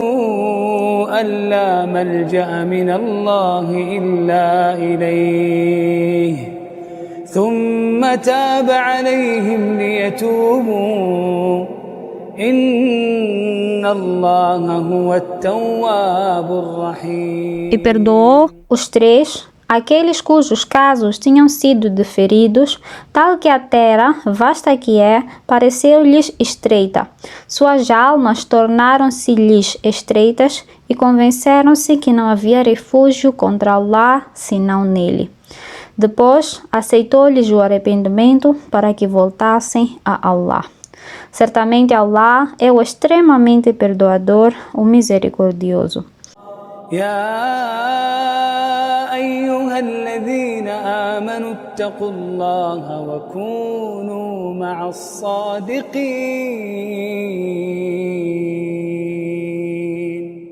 وظنوا أن لا ملجأ من الله إلا إليه ثم تاب عليهم ليتوبوا إن الله هو التواب الرحيم. E perdoou os três, aqueles cujos casos tinham sido deferidos, tal que a terra, vasta que é, pareceu-lhes estreita. Suas almas tornaram-se-lhes estreitas e convenceram-se que não havia refúgio contra Allah senão nele. Depois aceitou-lhes o arrependimento para que voltassem a Allah. Certamente Allah é o extremamente perdoador, o misericordioso. يا أيها الذين آمنوا اتقوا الله وكونوا مع الصادقين.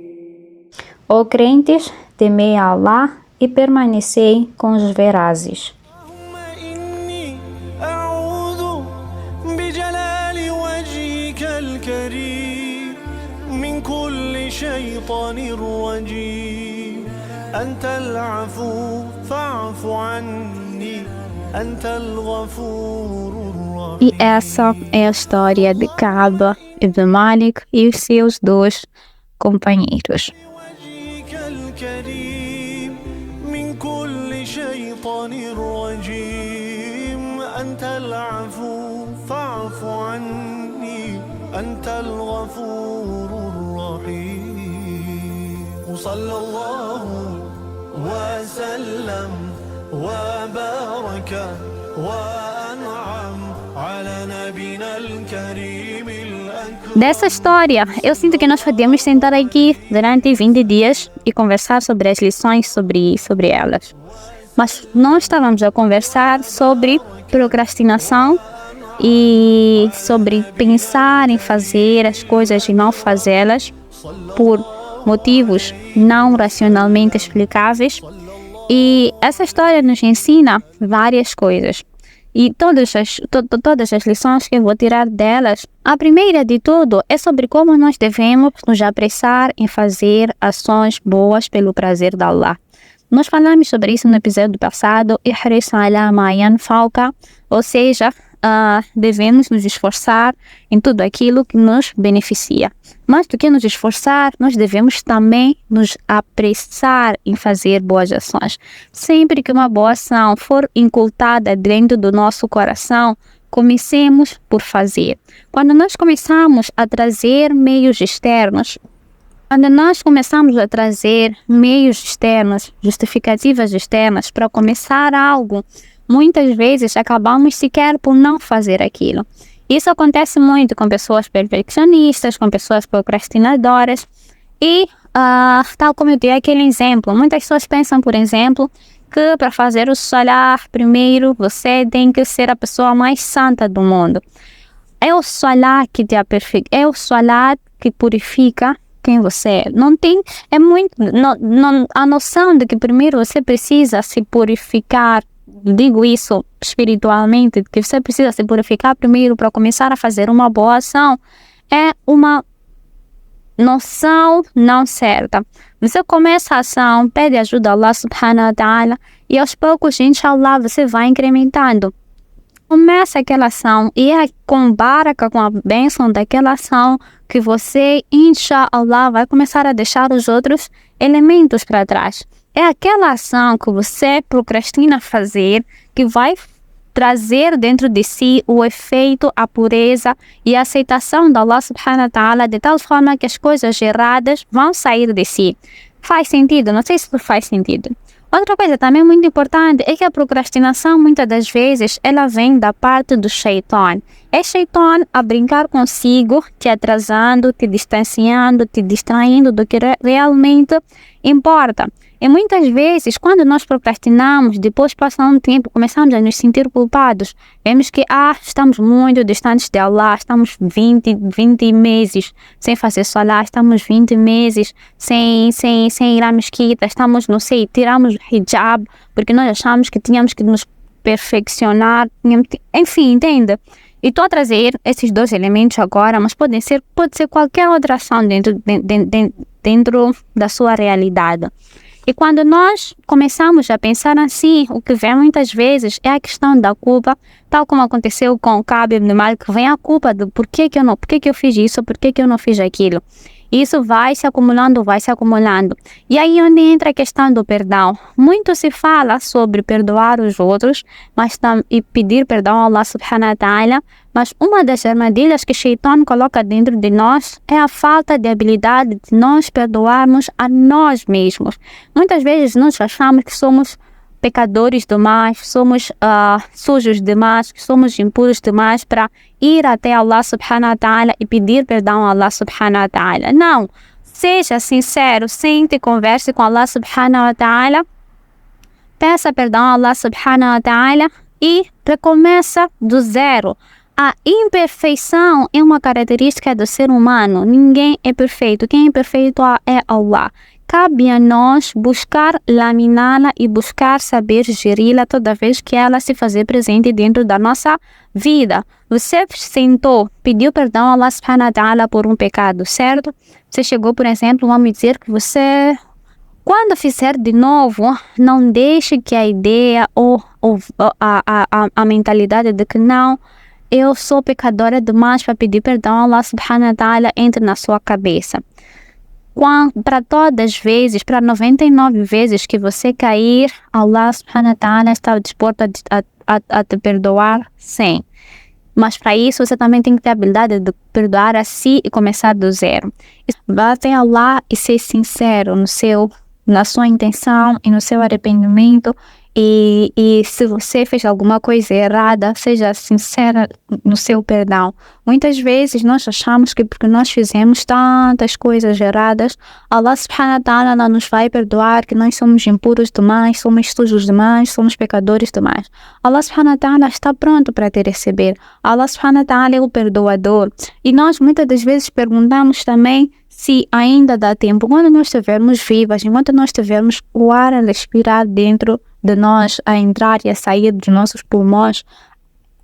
Ó crentes, temei a Allah e permanecei com os verazes. اللهم إني أعوذ بجلال وجهك الكريم من كل شيطان رجيم أنت العفو فاعف عني أنت الغفور E الرحيم. essa é a história de Kaaba, Ibn Malik e os seus dois companheiros. وجهك الكريم من كل شيطان رجيم أنت العفو فاعف عني أنت الغفور الرحيم. صلى الله وسلم وبارك وأنعم على نبينا الكريم الأكرم. Dessa história, eu sinto que nós podemos sentar aqui durante 20 dias e conversar sobre as lições sobre elas. Mas nós estávamos a conversar sobre procrastinação e sobre pensar em fazer as coisas e não fazê-las por motivos não racionalmente explicáveis. E essa história nos ensina várias coisas. E todas as lições que eu vou tirar delas, a primeira de tudo é sobre como nós devemos nos apressar em fazer ações boas pelo prazer de Allah. Nós falamos sobre isso no episódio passado, ihris ala ma yanfa'uka, ou seja, devemos nos esforçar em tudo aquilo que nos beneficia. Mais do que nos esforçar, nós devemos também nos apressar em fazer boas ações. Sempre que uma boa ação for incultada dentro do nosso coração, comecemos por fazer. Quando nós começamos a trazer meios externos, justificativas externas para começar algo, muitas vezes acabamos sequer por não fazer aquilo. Isso acontece muito com pessoas perfeccionistas, com pessoas procrastinadoras e, tal como eu dei aquele exemplo, muitas pessoas pensam, por exemplo, que para fazer o salah, primeiro você tem que ser a pessoa mais santa do mundo. É o salah que te aperfeiçoa, é o salah que purifica quem você é. A noção de que primeiro você precisa se purificar, digo isso espiritualmente, que você precisa se purificar primeiro para começar a fazer uma boa ação, é uma noção não certa. Você começa a ação, pede ajuda a Allah subhanahu wa ta'ala e aos poucos, inshallah, você vai incrementando. Começa aquela ação e é com baraka, com a bênção daquela ação, que você, inshallah, vai começar a deixar os outros elementos para trás. É aquela ação que você procrastina fazer que vai trazer dentro de si o efeito, a pureza e a aceitação da Allah subhanahu wa ta'ala, de tal forma que as coisas erradas vão sair de si. Faz sentido? Não sei se faz sentido. Outra coisa também muito importante é que a procrastinação, muitas das vezes, ela vem da parte do shaitan. É shaitan a brincar consigo, te atrasando, te distanciando, te distraindo do que realmente importa. E muitas vezes, quando nós procrastinamos, depois passa um tempo, começamos a nos sentir culpados. Vemos que estamos muito distantes de Allah, estamos 20 meses sem fazer salah, estamos 20 meses sem ir à mesquita, estamos, não sei, tiramos o hijab, porque nós achamos que tínhamos que nos perfeccionar, enfim, entende? E estou a trazer esses dois elementos agora, mas pode ser qualquer outra ação dentro da sua realidade. E quando nós começamos a pensar assim, o que vem muitas vezes é a questão da culpa, tal como aconteceu com o Ka'b ibn Malik, vem a culpa do por que eu fiz isso, por que eu não fiz aquilo. Isso vai se acumulando. E aí onde entra a questão do perdão. Muito se fala sobre perdoar os outros, e pedir perdão a Allah subhanahu wa ta'ala, mas uma das armadilhas que Shaitan coloca dentro de nós é a falta de habilidade de nós perdoarmos a nós mesmos. Muitas vezes nós achamos que somos pecadores demais, somos sujos demais, somos impuros demais para ir até Allah subhanahu wa ta'ala e pedir perdão a Allah subhanahu wa ta'ala. Não, seja sincero, sente e converse com Allah subhanahu wa ta'ala, peça perdão a Allah subhanahu wa ta'ala e recomeça do zero. A imperfeição é uma característica do ser humano, ninguém é perfeito, quem é perfeito é Allah. Cabe a nós buscar laminá-la e buscar saber geri-la toda vez que ela se fazer presente dentro da nossa vida. Você sentou, pediu perdão a Allah subhanahu wa ta'ala por um pecado, certo? Você chegou, por exemplo, vamos dizer que você, quando fizer de novo, não deixe que a ideia ou a mentalidade de que não, eu sou pecadora demais para pedir perdão a Allah subhanahu wa ta'ala entre na sua cabeça. Para todas as vezes, para 99 vezes que você cair, Allah subhanahu wa ta'ala está disposto a te perdoar 100. Mas para isso você também tem que ter a habilidade de perdoar a si e começar do zero. Vá até Allah e ser sincero na sua intenção e no seu arrependimento. E se você fez alguma coisa errada, seja sincera no seu perdão. Muitas vezes nós achamos que porque nós fizemos tantas coisas erradas, Allah subhanahu wa ta'ala não nos vai perdoar, que nós somos impuros demais, somos sujos demais, somos pecadores demais. Allah subhanahu wa ta'ala está pronto para te receber. Allah subhanahu wa ta'ala é o perdoador. E nós muitas das vezes perguntamos também se ainda dá tempo. Quando nós estivermos vivas, enquanto nós tivermos o ar a respirar dentro de nós, a entrar e a sair dos nossos pulmões,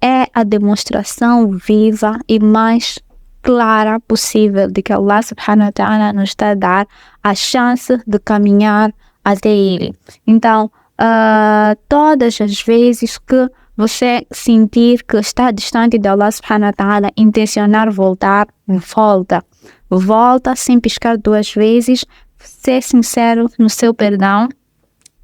é a demonstração viva e mais clara possível de que Allah subhanahu wa ta'ala nos está a dar a chance de caminhar até Ele. Então, todas as vezes que você sentir que está distante de Allah subhanahu wa ta'ala, intencionar voltar, volta sem piscar duas vezes, ser sincero no seu perdão.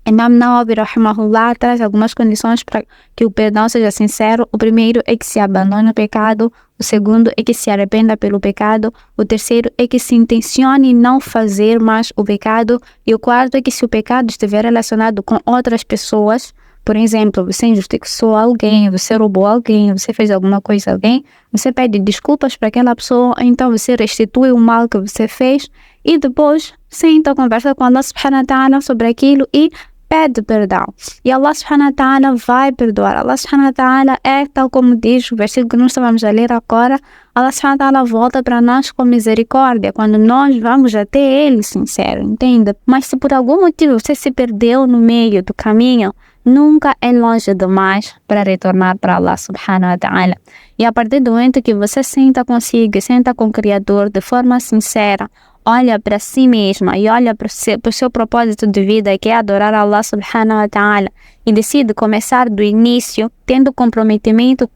Imam Nawawi rahimahullah traz algumas condições para que o perdão seja sincero. O primeiro é que se abandone o pecado, o segundo é que se arrependa pelo pecado, o terceiro é que se intencione não fazer mais o pecado, e o quarto é que se o pecado estiver relacionado com outras pessoas, por exemplo, você injustiçou alguém, você roubou alguém, você fez alguma coisa a alguém, você pede desculpas para aquela pessoa, então você restitui o mal que você fez e depois senta, conversa com Allah subhanahu wa ta'ala sobre aquilo e pede perdão. E Allah subhanahu wa ta'ala vai perdoar. Allah subhanahu wa ta'ala é tal como diz o versículo que nós estamos a ler agora. Allah subhanahu wa ta'ala volta para nós com misericórdia quando nós vamos até Ele sincero, entende? Mas se por algum motivo você se perdeu no meio do caminho, nunca é longe demais para retornar para Allah subhanahu wa ta'ala. E a partir do momento que você senta consigo, senta com o Criador de forma sincera, olha para si mesma e olha para o seu propósito de vida, que é adorar Allah subhanahu wa ta'ala, e decide começar do início, tendo comprometimento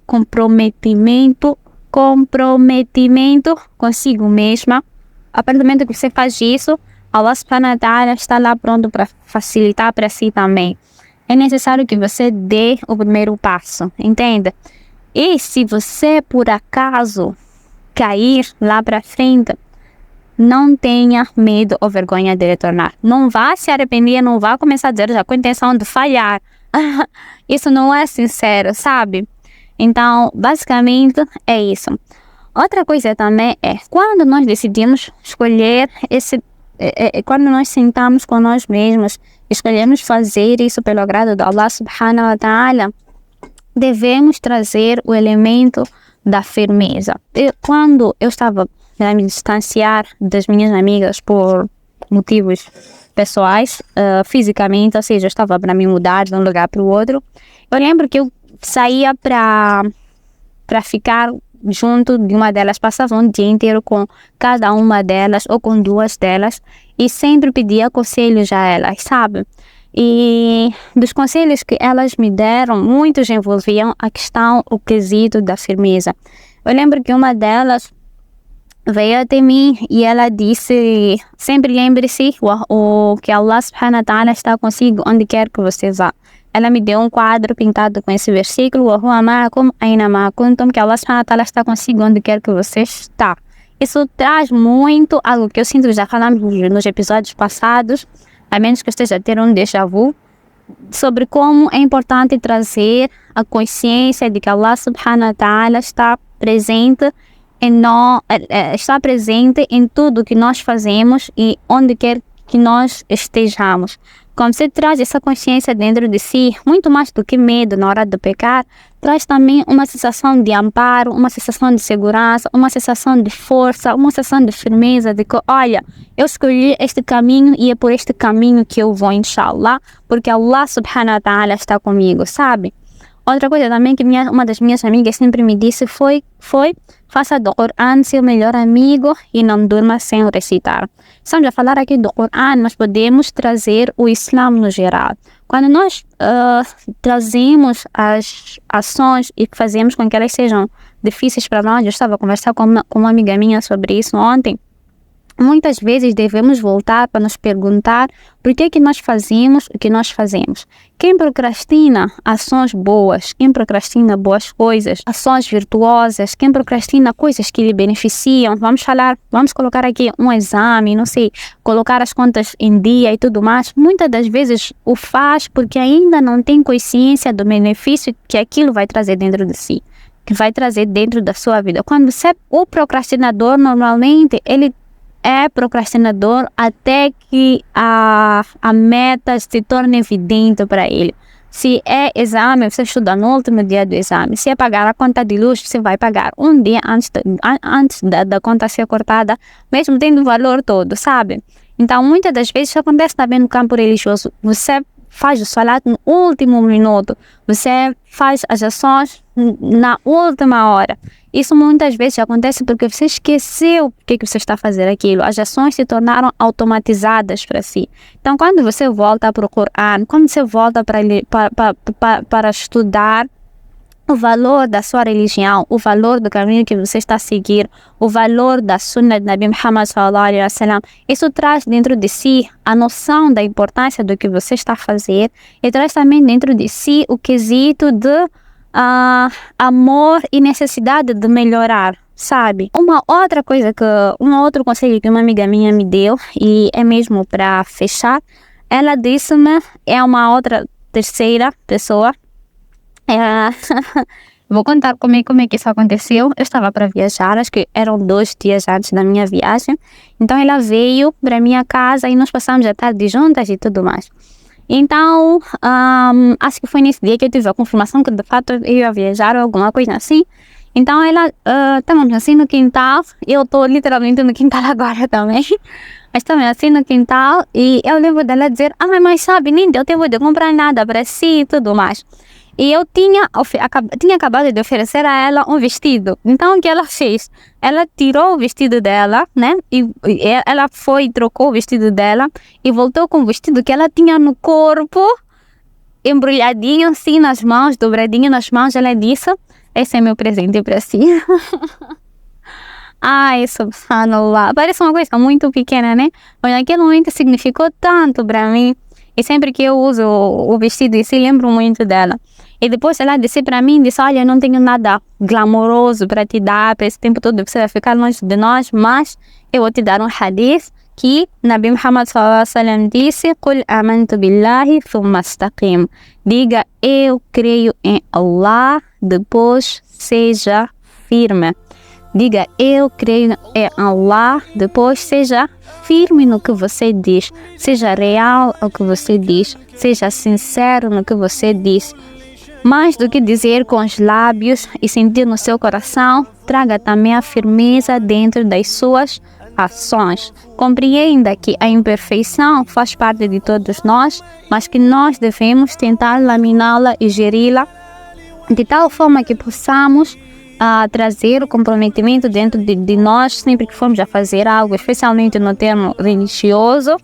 consigo mesma. A partir do momento que você faz isso, Allah subhanahu wa ta'ala está lá pronto para facilitar para si também. É necessário que você dê o primeiro passo, entende? E se você por acaso cair lá para frente, não tenha medo ou vergonha de retornar. Não vá se arrepender, não vá começar a dizer já com a intenção de falhar. Isso não é sincero, sabe? Então, basicamente, é isso. Outra coisa também é, quando nós decidimos escolher quando nós sentamos com nós mesmos, escolhemos fazer isso pelo agrado de Allah subhanahu wa ta'ala, devemos trazer o elemento da firmeza. Quando eu estava a me distanciar das minhas amigas por motivos pessoais, fisicamente, ou seja, eu estava para me mudar de um lugar para o outro, eu lembro que eu saía para ficar junto de uma delas, passava um dia inteiro com cada uma delas ou com duas delas e sempre pedia conselhos a elas, sabe? E dos conselhos que elas me deram, muitos envolviam a questão, o quesito da firmeza. Eu lembro que uma delas veio até mim e ela disse: sempre lembre-se que Allah subhanahu wa ta'ala está consigo onde quer que você vá. Ela me deu um quadro pintado com esse versículo: وَهُوَ مَعَكُمْ أَيْنَمَا كُنْتُمْ, que Allah subhanahu wa ta'ala está consigo onde quer que você está. Isso traz muito algo que eu sinto que já falamos nos episódios passados, a menos que eu esteja a ter um déjà vu, sobre como é importante trazer a consciência de que Allah subhanahu wa ta'ala está presente em tudo que nós fazemos e onde quer que nós estejamos. Quando você traz essa consciência dentro de si, muito mais do que medo na hora de pecar, traz também uma sensação de amparo, uma sensação de segurança, uma sensação de força, uma sensação de firmeza, de que, olha, eu escolhi este caminho e é por este caminho que eu vou, inshallah, porque Allah subhanahu wa ta'ala está comigo, sabe? Outra coisa também que uma das minhas amigas sempre me disse foi faça do Coran seu melhor amigo e não durma sem recitar. Estamos a falar aqui do Coran, mas podemos trazer o Islã no geral. Quando nós trazemos as ações e fazemos com que elas sejam difíceis para nós, eu estava a conversar com uma amiga minha sobre isso ontem, Muitas vezes devemos voltar para nos perguntar por que nós fazemos o que nós fazemos. Quem procrastina ações boas, quem procrastina boas coisas, ações virtuosas, quem procrastina coisas que lhe beneficiam, vamos colocar aqui um exame, não sei, colocar as contas em dia e tudo mais, muitas das vezes o faz porque ainda não tem consciência do benefício que aquilo vai trazer dentro de si, que vai trazer dentro da sua vida. Quando você, o procrastinador, normalmente, ele é procrastinador até que a meta se torne evidente para ele. Se é exame, você estuda no último dia do exame. Se é pagar a conta de luz, você vai pagar um dia antes da conta ser cortada, mesmo tendo o valor todo, sabe? Então, muitas das vezes, isso acontece também no campo religioso. Você faz o salat no último minuto. Você faz as ações na última hora. Isso muitas vezes acontece porque você esqueceu o que você está fazendo aquilo. As ações se tornaram automatizadas para si. Então, quando você volta para o Coran, quando você volta para estudar o valor da sua religião, o valor do caminho que você está a seguir, o valor da Sunnah de Nabi Muhammad sallallahu alaihi wasallam, isso traz dentro de si a noção da importância do que você está a fazer e traz também dentro de si o quesito de amor e necessidade de melhorar, sabe? Um outro conselho que uma amiga minha me deu, e é mesmo para fechar, ela disse-me, é uma outra terceira pessoa, vou contar como é que isso aconteceu. Eu estava para viajar, acho que eram 2 dias antes da minha viagem, então ela veio para minha casa e nós passamos a tarde juntas e tudo mais. Então, acho que foi nesse dia que eu tive a confirmação que de fato eu ia viajar ou alguma coisa assim. Então ela, estávamos assim no quintal, eu estou literalmente no quintal agora também, mas estamos assim no quintal e eu lembro dela dizer, mas sabe, nem deu tempo de comprar nada para si e tudo mais. E eu tinha acabado de oferecer a ela um vestido. Então, o que ela fez? Ela tirou o vestido dela, né? E ela foi e trocou o vestido dela e voltou com o vestido que ela tinha no corpo, embrulhadinho assim nas mãos, dobradinho nas mãos. Ela disse, esse é meu presente para si. Ai, subhanallah. Parece uma coisa muito pequena, né? Mas naquele momento significou tanto para mim. E sempre que eu uso o vestido, eu se lembro muito dela. E depois ela disse para mim, olha, eu não tenho nada glamouroso para te dar, para esse tempo todo você vai ficar longe de nós, mas eu vou te dar um hadith que Nabi Muhammad sallallahu alaihi wasallam disse, Qul amantu billahi thumma istaqim. Diga, eu creio em Allah, depois seja firme. Diga, eu creio em Allah, depois seja firme no que você diz, seja real ao que você diz, seja sincero no que você diz. Mais do que dizer com os lábios e sentir no seu coração, traga também a firmeza dentro das suas ações. Compreenda que a imperfeição faz parte de todos nós, mas que nós devemos tentar laminá-la e geri-la de tal forma que possamos trazer o comprometimento dentro de nós sempre que formos a fazer algo, especialmente no termo religioso.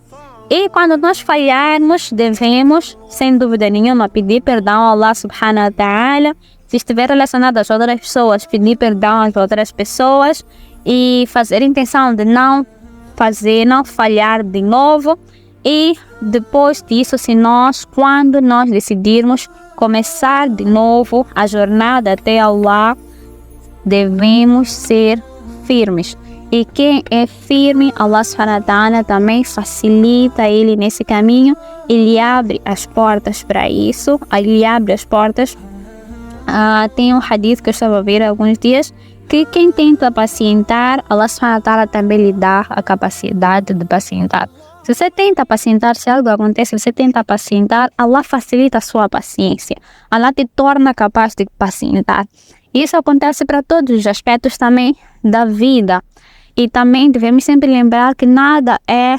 E quando nós falharmos, devemos, sem dúvida nenhuma, pedir perdão a Allah subhanahu wa ta'ala. Se estiver relacionado às outras pessoas, pedir perdão às outras pessoas e fazer intenção de não falhar de novo. E depois disso, quando nós decidirmos começar de novo a jornada até Allah, devemos ser firmes. E quem é firme, Allah subhanahu wa ta'ala também facilita ele nesse caminho. Ele abre as portas para isso. Ele abre as portas. Tem um hadith que eu estava a ver há alguns dias, que quem tenta pacientar, Allah subhanahu wa ta'ala também lhe dá a capacidade de pacientar. Se você tenta pacientar, se algo acontece, você tenta pacientar, Allah facilita a sua paciência. Allah te torna capaz de pacientar. Isso acontece para todos os aspectos também da vida. E também devemos sempre lembrar que nada é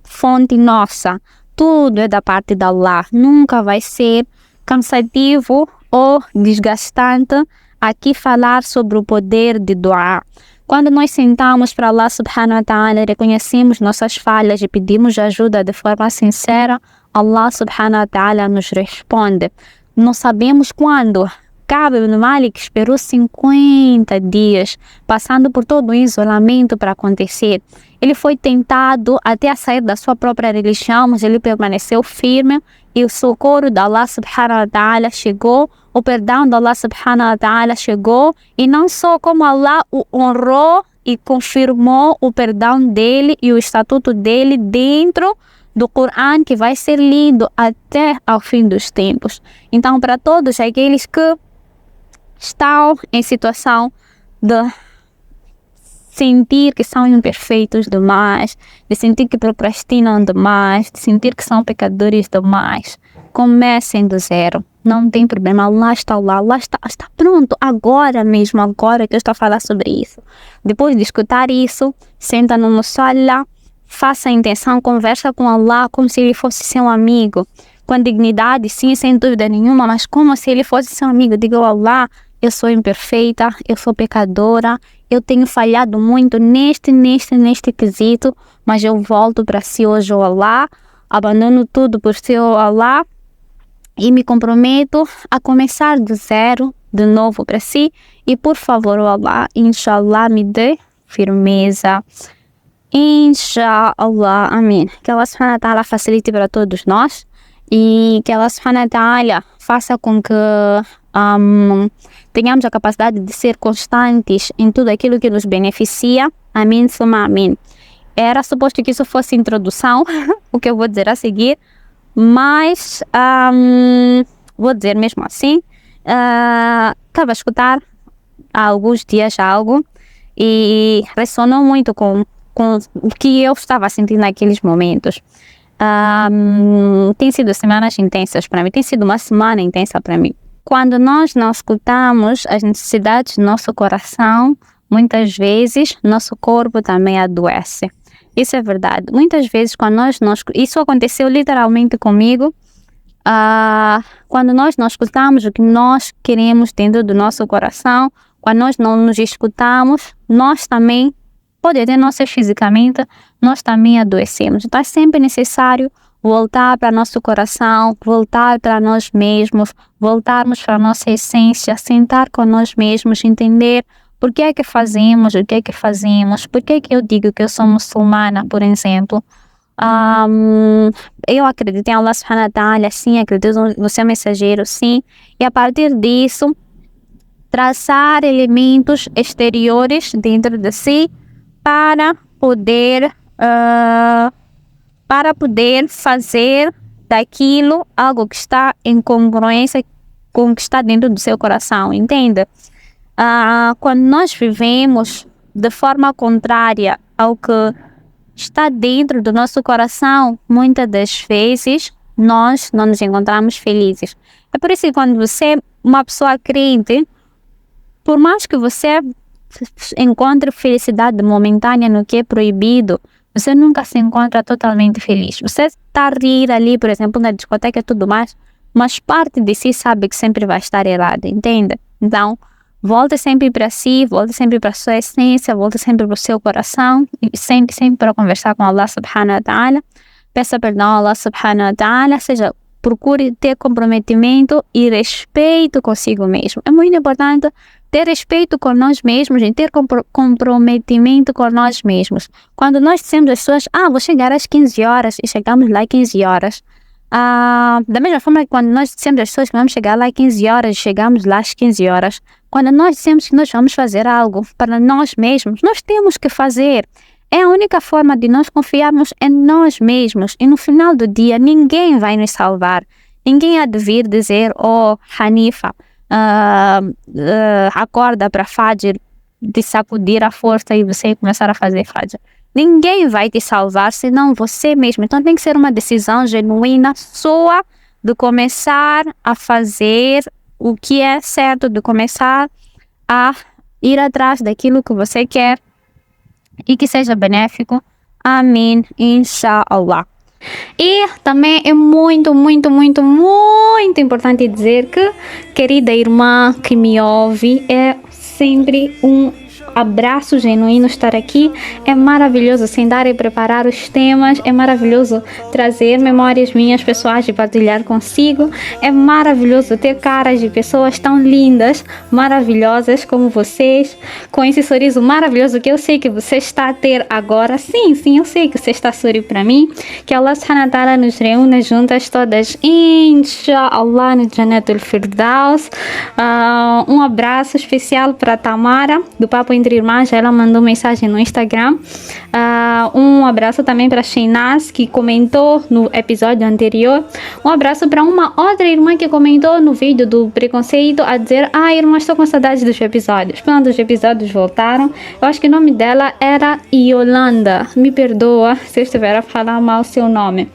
fonte nossa. Tudo é da parte de Allah. Nunca vai ser cansativo ou desgastante aqui falar sobre o poder de dua. Quando nós sentamos para Allah subhanahu wa ta'ala, reconhecemos nossas falhas e pedimos ajuda de forma sincera, Allah subhanahu wa ta'ala nos responde. Não sabemos quando, Ka'b ibn Malik esperou 50 dias, passando por todo o isolamento para acontecer. Ele foi tentado até a sair da sua própria religião, mas ele permaneceu firme e o socorro da Allah subhanahu wa ta'ala chegou, o perdão da Allah subhanahu wa ta'ala chegou, e não só como Allah o honrou e confirmou o perdão dele e o estatuto dele dentro do Coran, que vai ser lido até ao fim dos tempos. Então, para todos aqueles que estão em situação de sentir que são imperfeitos demais, de sentir que procrastinam demais, de sentir que são pecadores demais, comecem do zero. Não tem problema, Allah está lá, Allah está pronto, agora mesmo, agora que eu estou a falar sobre isso. Depois de escutar isso, senta no musalla, faça a intenção, conversa com Allah como se ele fosse seu amigo, com dignidade, sim, sem dúvida nenhuma, mas como se ele fosse seu amigo. Diga ao Allah: eu sou imperfeita, eu sou pecadora, eu tenho falhado muito neste quesito, mas eu volto para si hoje, oh Allah, abandono tudo por si, oh Allah, e me comprometo a começar do zero, de novo para si, e por favor, oh Allah, inshallah, me dê firmeza. Inshallah, amém. Que Allah subhanahu wa ta'ala facilite para todos nós, e que Allah subhanahu wa ta'ala faça com que tenhamos a capacidade de ser constantes em tudo aquilo que nos beneficia. Amém, suma amém. Era suposto que isso fosse introdução, o que eu vou dizer a seguir, mas vou dizer mesmo assim. Estava a escutar há alguns dias algo e ressonou muito com o que eu estava sentindo naqueles momentos. Tem sido semanas intensas para mim, tem sido uma semana intensa para mim. Quando nós não escutamos as necessidades do nosso coração, muitas vezes nosso corpo também adoece. Isso é verdade. Muitas vezes quando isso aconteceu literalmente comigo. Quando nós não escutamos o que nós queremos dentro do nosso coração, quando nós não nos escutamos, nós também, pode até não ser fisicamente, nós também adoecemos. Então é sempre necessário voltar para nosso coração, voltar para nós mesmos, voltarmos para a nossa essência, sentar com nós mesmos, entender por que é que fazemos, o que é que fazemos, por que é que eu digo que eu sou muçulmana, por exemplo. Eu acredito em Allah subhanahu wa ta'ala, sim, acredito no seu mensageiro, sim, e a partir disso, traçar elementos exteriores dentro de si para poder fazer daquilo algo que está em congruência com o que está dentro do seu coração, entende? Quando nós vivemos de forma contrária ao que está dentro do nosso coração, muitas das vezes nós não nos encontramos felizes. É por isso que quando você é uma pessoa crente, por mais que você encontre felicidade momentânea no que é proibido, você nunca se encontra totalmente feliz. Você está a rir ali, por exemplo, na discoteca e tudo mais, mas parte de si sabe que sempre vai estar errado, entende? Então, volte sempre para si, volte sempre para a sua essência, volte sempre para o seu coração, e sempre para conversar com Allah subhanahu wa ta'ala. Peça perdão a Allah subhanahu wa ta'ala, procure ter comprometimento e respeito consigo mesmo. É muito importante ter respeito com nós mesmos e ter comprometimento com nós mesmos. Quando nós dissemos às pessoas, vou chegar às 15 horas, e chegamos lá às 15 horas. Da mesma forma que quando nós dissemos às pessoas que vamos chegar lá às 15 horas, chegamos lá às 15 horas. Quando nós dissemos que nós vamos fazer algo para nós mesmos, nós temos que fazer. É a única forma de nós confiarmos em nós mesmos. E no final do dia, ninguém vai nos salvar. Ninguém há de vir dizer, Hanifa, acorda para Fajr, de sacudir a força e você começar a fazer Fajr. Ninguém vai te salvar senão você mesmo. Então tem que ser uma decisão genuína sua de começar a fazer o que é certo, de começar a ir atrás daquilo que você quer e que seja benéfico. Amém, inshallah. E também é muito importante dizer que, querida irmã que me ouve, é sempre um abraço genuíno estar aqui. É maravilhoso sentar e preparar os temas. É maravilhoso trazer memórias minhas pessoais e partilhar consigo. É maravilhoso ter caras de pessoas tão lindas, maravilhosas como vocês, com esse sorriso maravilhoso que eu sei que você está a ter agora. Sim, eu sei que você está a sorrir para mim. Que Allah subhanahu wa ta'ala nos reúna juntas todas, inshallah, no Jannatul Firdaus. Um abraço especial para Tamara, do Papo Entre Irmãs. Ela mandou mensagem no Instagram. Um abraço também para Sheinaz, que comentou no episódio anterior. Um abraço para uma outra irmã que comentou no vídeo do preconceito, a dizer: irmã, estou com saudades dos episódios. Quando os episódios voltaram, eu acho que o nome dela era Yolanda. Me perdoa se eu estiver a falar mal seu nome.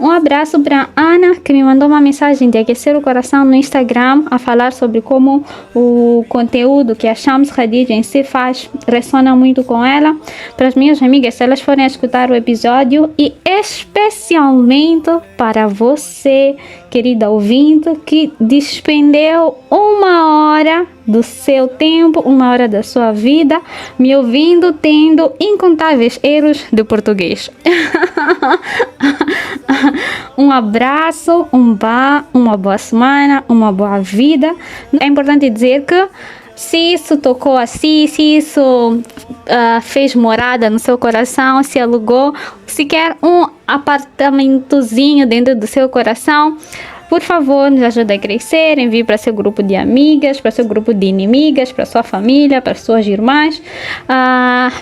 Um abraço para Ana, que me mandou uma mensagem de aquecer o coração no Instagram, a falar sobre como o conteúdo que a Shams Khadija em si faz ressona muito com ela. Para as minhas amigas, se elas forem escutar o episódio, e especialmente para você, querida ouvinte, que despendeu 1 hora do seu tempo, 1 hora da sua vida, me ouvindo, tendo incontáveis erros de português. Um abraço, uma boa semana, uma boa vida. É importante dizer que se isso tocou assim, se isso fez morada no seu coração, se alugou, se quer um apartamentozinho dentro do seu coração, por favor, nos ajude a crescer, envie para seu grupo de amigas, para seu grupo de inimigas, para sua família, para suas irmãs.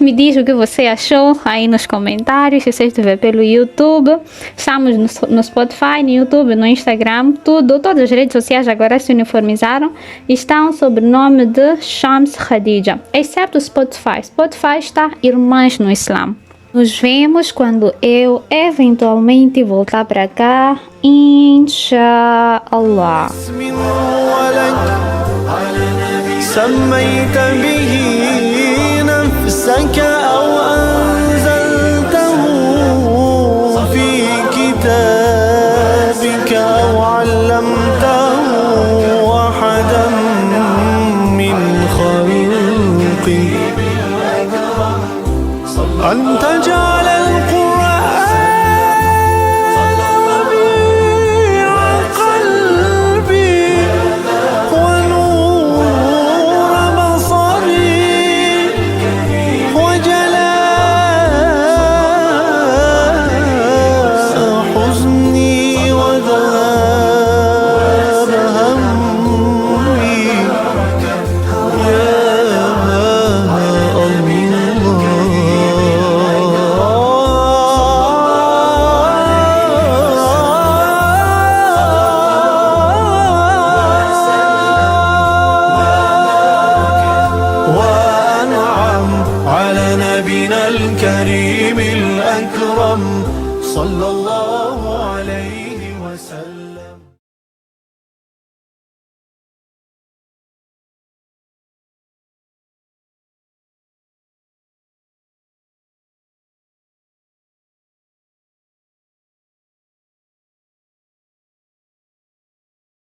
Me diz o que você achou aí nos comentários, se você estiver pelo YouTube. Estamos no Spotify, no YouTube, no Instagram, todas as redes sociais agora se uniformizaram. Estão sob o nome de Shams Khadija, exceto o Spotify. Spotify está Irmãs no Islã. Nos vemos quando eu eventualmente voltar para cá, inshallah. سميت به نفسك أو أنزلته في كتابك أو علمته أحدا من خلقك أن تجعل القرآن ربيع قلبي ونور بصري وجلاء حزني وذهاب همي يا وأنعم على نبينا الكريم الأكرم صلى الله